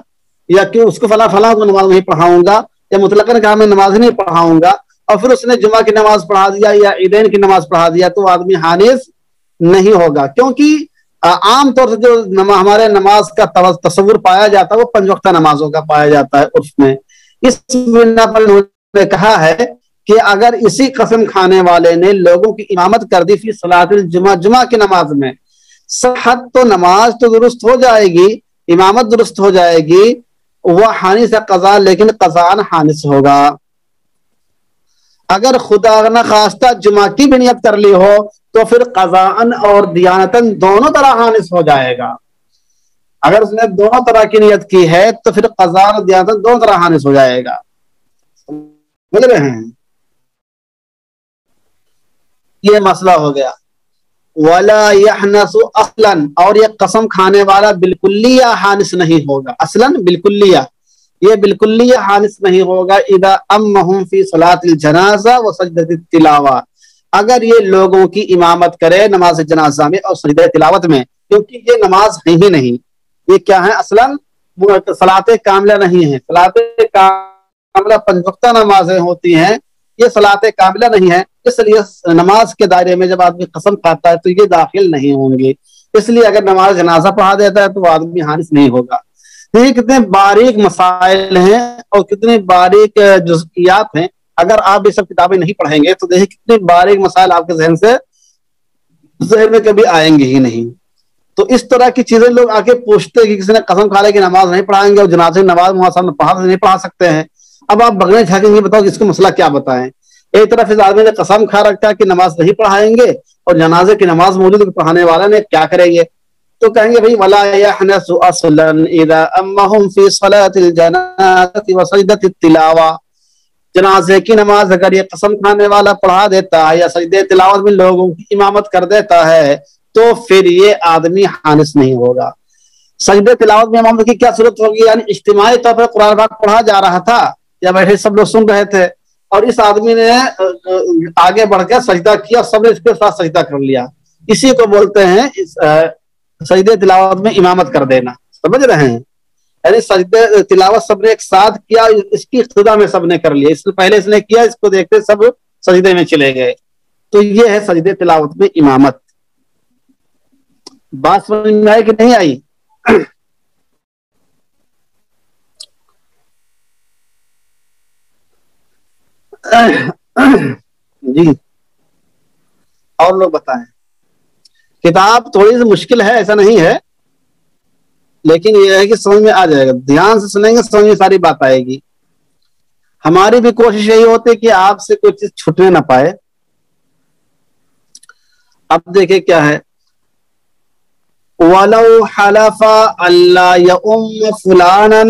یا کہ اس کو فلاں کو نماز نہیں پڑھاؤں گا, یا مطلقاً کہا میں نماز نہیں پڑھاؤں گا, اور پھر اس نے جمعہ کی نماز پڑھا دیا یا عیدین کی نماز پڑھا دیا, تو آدمی حانس نہیں ہوگا. کیونکہ عام طور سے جو ہمارے نماز کا تصور پایا جاتا ہے وہ 5 وقتہ نمازوں کا پایا جاتا ہے عرف میں. اس بنا پر انہوں نے کہا ہے کہ اگر اسی قسم کھانے والے نے لوگوں کی امامت کر دی فی صلاۃ الجمعہ, جمعہ کی نماز میں, صحت تو نماز تو درست ہو جائے گی, امامت درست ہو جائے گی, وہ حانس قضاء لیکن قضاء حانس ہوگا. اگر خدا نخواستہ جمعہ کی بھی نیت کر لی ہو تو پھر قضاءً اور دیانتاً دونوں طرح حانس ہو جائے گا. اگر اس نے دونوں طرح کی نیت کی ہے تو پھر قضاء اور دیانتاً دونوں طرح حانس ہو جائے گا. سمجھ رہے ہیں؟ یہ مسئلہ ہو گیا. ولا يحنس اصلا, اور یہ قسم کھانے والا بالکلیہ حانس نہیں ہوگا, اصلا بالکلیہ, یہ بالکلیہ حانس نہیں ہوگا. اذا امہم فی صلاۃ الجنازہ وسجدۃ التلاوہ, اگر یہ لوگوں کی امامت کرے نماز جنازہ میں اور سجدہ تلاوت میں, کیونکہ یہ نماز ہے ہی نہیں, یہ کیا ہے اصلا صلاۃ کاملہ نہیں ہے. صلاۃ کاملہ 5 وقتہ نمازیں ہوتی ہیں, یہ صلاۃ کاملہ نہیں ہے. اس لیے نماز کے دائرے میں جب آدمی قسم کھاتا ہے تو یہ داخل نہیں ہوں گے. اس لیے اگر نماز جنازہ پڑھا دیتا ہے تو وہ آدمی حانس نہیں ہوگا. یہ کتنے باریک مسائل ہیں اور کتنے باریک جزئیات ہیں. اگر آپ یہ سب کتابیں نہیں پڑھیں گے تو دیکھیں کتنے باریک مسائل آپ کے ذہن میں کبھی آئیں گے ہی نہیں. تو اس طرح کی چیزیں لوگ آ کے پوچھتے کہ کسی نے قسم کھا لے کہ نماز نہیں پڑھائیں گے اور جنازے کی نماز نہیں پڑھا سکتے ہیں. اب آپ بغیر جھانکیں گے, بتاؤ کہ اس کو مسئلہ کیا بتائیں. ایک طرف اس آدمی نے قسم کھا رکھا ہے کہ نماز نہیں پڑھائیں گے, اور جنازے کی نماز موجود پڑھانے والا نے کیا کریں گے, تو کہیں گے بھائی ولا يحنس اصلا اذا امهم في صلاة الجنازة وسجدة التلاوة, جنازے کی نماز اگر یہ قسم کھانے والا پڑھا دیتا ہے یا سجدہ تلاوت میں لوگوں کی امامت کر دیتا ہے تو پھر یہ آدمی حانس نہیں ہوگا. سجدہ تلاوت میں امامت کی کیا صورت ہوگی, یعنی اجتماعی طور پر قرآن پاک پڑھا جا رہا تھا یا بیٹھے سب لوگ سن رہے تھے, اور اس آدمی نے آگے بڑھ کے سجدہ کیا, سب نے اس کے ساتھ سجدہ کر لیا. اسی کو بولتے ہیں سجدہ تلاوت میں امامت کر دینا. سمجھ رہے ہیں؟ یعنی سجدہ تلاوت سب نے ایک ساتھ کیا, اس کی ابتدا میں سب نے کر لیا, اس سے پہلے اس نے کیا, اس کو دیکھتے سب سجدے میں چلے گئے. تو یہ ہے سجدہ تلاوت میں امامت. بات سمجھ میں آئی کہ نہیں آئی؟ جی اور لوگ بتائیں. کتاب تھوڑی سی مشکل ہے, ایسا نہیں ہے, لیکن یہ ہے کہ سمجھ میں آ جائے گا. دھیان سے سنیں گے سمجھ میں ساری بات آئے گی. ہماری بھی کوشش یہی ہوتی ہے کہ آپ سے کوئی چیز چھوٹنے نہ پائے. اب دیکھیں کیا ہے, وَلَوْ حَلَفَ أَلَّا يَؤُمَّ فُلَانًا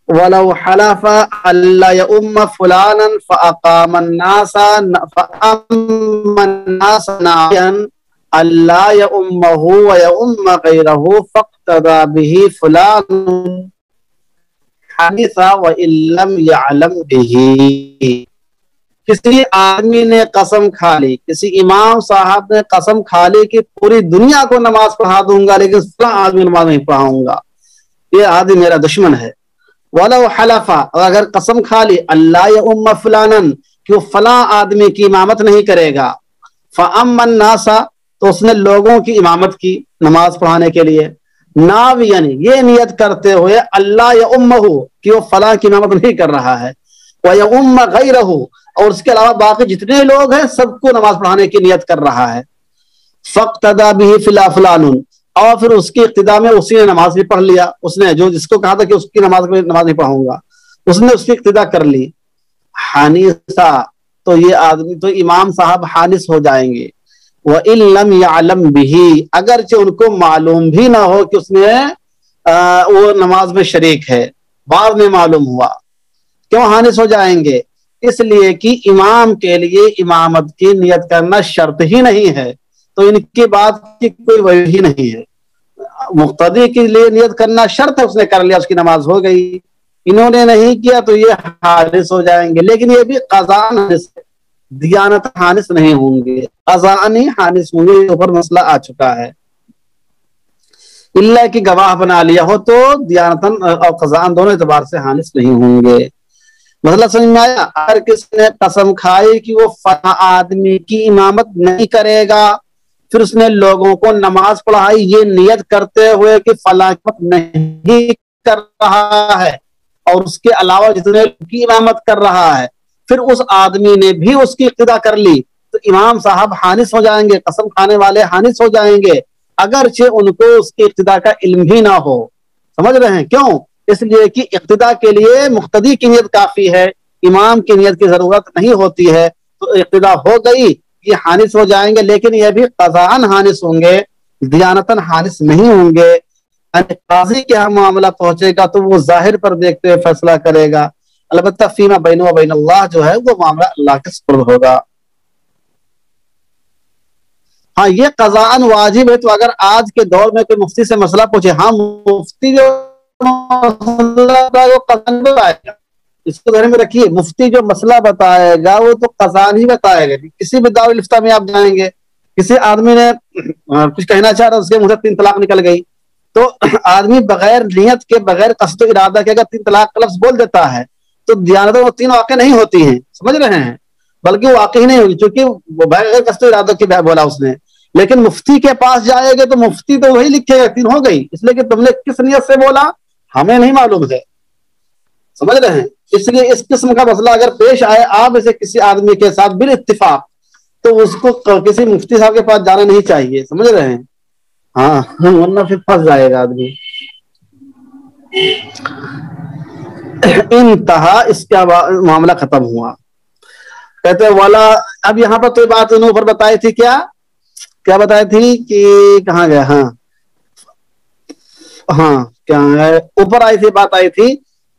وَلَوْ حَلَفَ أَلَّا يَؤُمَّ فُلَانًا فَأَقَامَ النَّاسَ نَاهِيًا أَلَّا يَؤُمَّهُ وَيَؤُمَّ غَيْرَهُ فَاقْتَدَى بِهِ فُلَانٌ حَنِثَ وَإِن لَّمْ يَعْلَمْ بِهِ۔ کسی آدمی نے قسم کھا لی، کسی امام صاحب نے قسم کھا لی کہ پوری دنیا کو نماز پڑھا دوں گا لیکن فلاں آدمی نماز نہیں پڑھاؤں گا، یہ آدمی میرا دشمن ہے۔ وَلَوْ حَلَفَ، اور اگر قسم کھا لی اللہ یؤم فلانًا کہ وہ فلاں آدمی کی امامت نہیں کرے گا، فَأَمَّ النَّاسَ تو اس نے لوگوں کی امامت کی نماز پڑھانے کے لیے، ناویًا یہ نیت کرتے ہوئے اللہ یؤمہ کہ وہ فلاں کی امامت نہیں کر رہا ہے، وَیؤم غیرہ اور اس کے علاوہ باقی جتنے لوگ ہیں سب کو نماز پڑھانے کی نیت کر رہا ہے، فَاقْتَدَى بِهِ فُلَانٌ اور پھر اس کی اقتداء میں اسی نے نماز بھی پڑھ لیا، اس نے جو جس کو کہا تھا کہ اس کی نماز نہیں پڑھوں گا اس نے اس کی اقتداء کر لی، حانثا تو یہ آدمی تو امام صاحب حانث ہو جائیں گے، وَإِن لَّمْ يَعْلَمْ بِهِ اگرچہ ان کو معلوم بھی نہ ہو کہ اس میں وہ نماز میں شریک ہے، بعد میں معلوم ہوا۔ کیوں حانث ہو جائیں گے؟ اس لیے کہ امام کے لیے امامت کی نیت کرنا شرط ہی نہیں ہے، تو ان کی بات کی کوئی وجہ نہیں ہے۔ مقتدی کے لیے نیت کرنا شرط ہے، اس نے کر لیا اس کی نماز ہو گئی، انہوں نے نہیں کیا تو یہ حارث ہو جائیں گے، لیکن یہ بھی قضاء دیانت حارث نہیں ہوں گے، قضاء نہیں حارث ہوں گے، یہ اوپر مسئلہ آ چکا ہے۔ اللہ کی گواہ بنا لیا ہو تو دیانتن اور قضاء دونوں اعتبار سے حارث نہیں ہوں گے۔ مسئلہ سمجھ میں آیا؟ اگر کسی نے قسم کھائی کہ وہ فلاں آدمی کی امامت نہیں کرے گا، پھر اس نے لوگوں کو نماز پڑھائی یہ نیت کرتے ہوئے کہ فلاں نہیں کر رہا ہے اور اس کے علاوہ جتنے کی امامت کر رہا ہے، پھر اس آدمی نے بھی اس کی اقتداء کر لی تو امام صاحب حانث ہو جائیں گے، قسم کھانے والے حانث ہو جائیں گے، اگرچہ ان کو اس کی اقتداء کا علم بھی نہ ہو۔ سمجھ رہے ہیں؟ کیوں؟ اس لیے کہ اقتداء کے لیے مقتدی کی نیت کافی ہے، امام کی نیت کی ضرورت نہیں ہوتی ہے، تو اقتداء ہو گئی یہ حانث ہو جائیں گے، لیکن یہ بھی قضاءً حانث ہوں گے، دیانتاً حانث نہیں ہوں گے۔ قاضی کے یہاں معاملہ پہنچے گا تو وہ ظاہر پر دیکھتے ہوئے فیصلہ کرے گا، البتہ فیما بینہ و بین اللہ جو ہے وہ معاملہ اللہ کے سپرد ہوگا۔ ہاں یہ قضاءً واجب ہے، تو اگر آج کے دور میں کوئی مفتی سے مسئلہ پوچھے، ہاں مفتی جو اس کو ذہن میں رکھیے، مفتی جو مسئلہ بتائے گا وہ تو قضاءً ہی بتائے گا۔ کسی بھی دارالفتہ میں آپ جائیں گے، کسی آدمی نے کچھ کہنا چاہ رہا اس کے منہ سے 3 طلاق نکل گئی، تو آدمی بغیر نیت کے بغیر قصد و ارادہ کے اگر 3 طلاق کا لفظ بول دیتا ہے تو دیانتوں وہ 3 واقع نہیں ہوتی ہیں، سمجھ رہے ہیں، بلکہ وہ واقع ہی نہیں ہوگی چونکہ وہ بغیر قصد و ارادہ کے بولا اس نے۔ لیکن مفتی کے پاس جائے گے تو مفتی تو وہی لکھے گا 3 ہو گئی، اس لیے کہ تم نے کس نیت سے بولا ہمیں نہیں معلوم ہے، سمجھ رہے ہیں۔ اس لیے اس قسم کا مسئلہ اگر پیش آئے آپ اسے کسی آدمی کے ساتھ بالاتفاق، تو اس کو کسی مفتی صاحب کے پاس جانا نہیں چاہیے، سمجھ رہے ہیں، ہاں ورنہ پھر پھنس جائے گا آدمی۔ انتہا، اس کا معاملہ ختم ہوا۔ کہتے ہیں والا، اب یہاں پر تو بات انہوں پر بتائی تھی، کیا بتائی تھی کہ کہاں گیا، ہاں کیا ہے اوپر آئی تھی، بات آئی تھی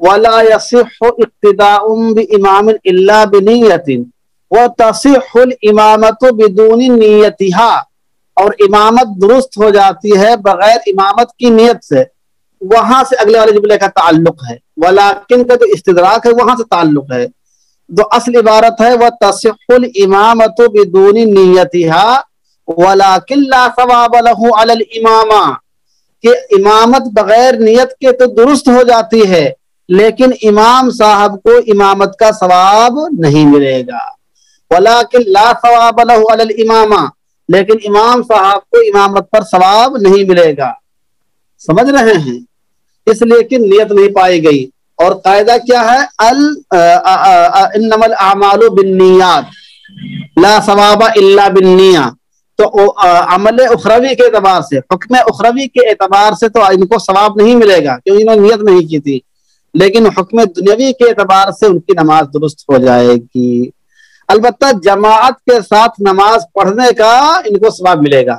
وَلَا يَصِحُّ اقْتِدَاءٌ بِإِمَامٍ إِلَّا بِنِيَّةٍ وَتَصِحُّ الْإِمَامَةُ بِدُونِ نِيَّتِهَا، اور امامت درست ہو جاتی ہے بغیر امامت کی نیت سے۔ وہاں سے اگلے والے جملے کا تعلق ہے، ولیکن کا جو استدراک ہے وہاں سے تعلق ہے، جو اصل عبارت ہے وَتَصِحُّ الْإِمَامَةُ بِدُونِ نِيَّتِهَا وَلَكِنْ لَا ثَوَابَ لَهُ عَلَى الْإِمَامَةِ، کہ امامت بغیر نیت کے تو درست ہو جاتی ہے لیکن امام صاحب کو امامت کا ثواب نہیں ملے گا، وَلَكِنْ لَا ثَوَابَ لَهُ عَلَى الْإِمَامَةِ، لیکن امام صاحب کو امامت پر ثواب نہیں ملے گا، سمجھ رہے ہیں، اس لیے کہ نیت نہیں پائی گئی۔ اور قاعدہ کیا ہے، انما الاعمال بالنیات لا ثواب الا بالنیہ، تو عمل اخروی کے اعتبار سے، حکم اخروی کے اعتبار سے تو ان کو ثواب نہیں ملے گا کیونکہ انہوں نے نیت نہیں کی تھی، لیکن حکم دنیاوی کے اعتبار سے ان کی نماز درست ہو جائے گی، البتہ جماعت کے ساتھ نماز پڑھنے کا ان کو ثواب ملے گا،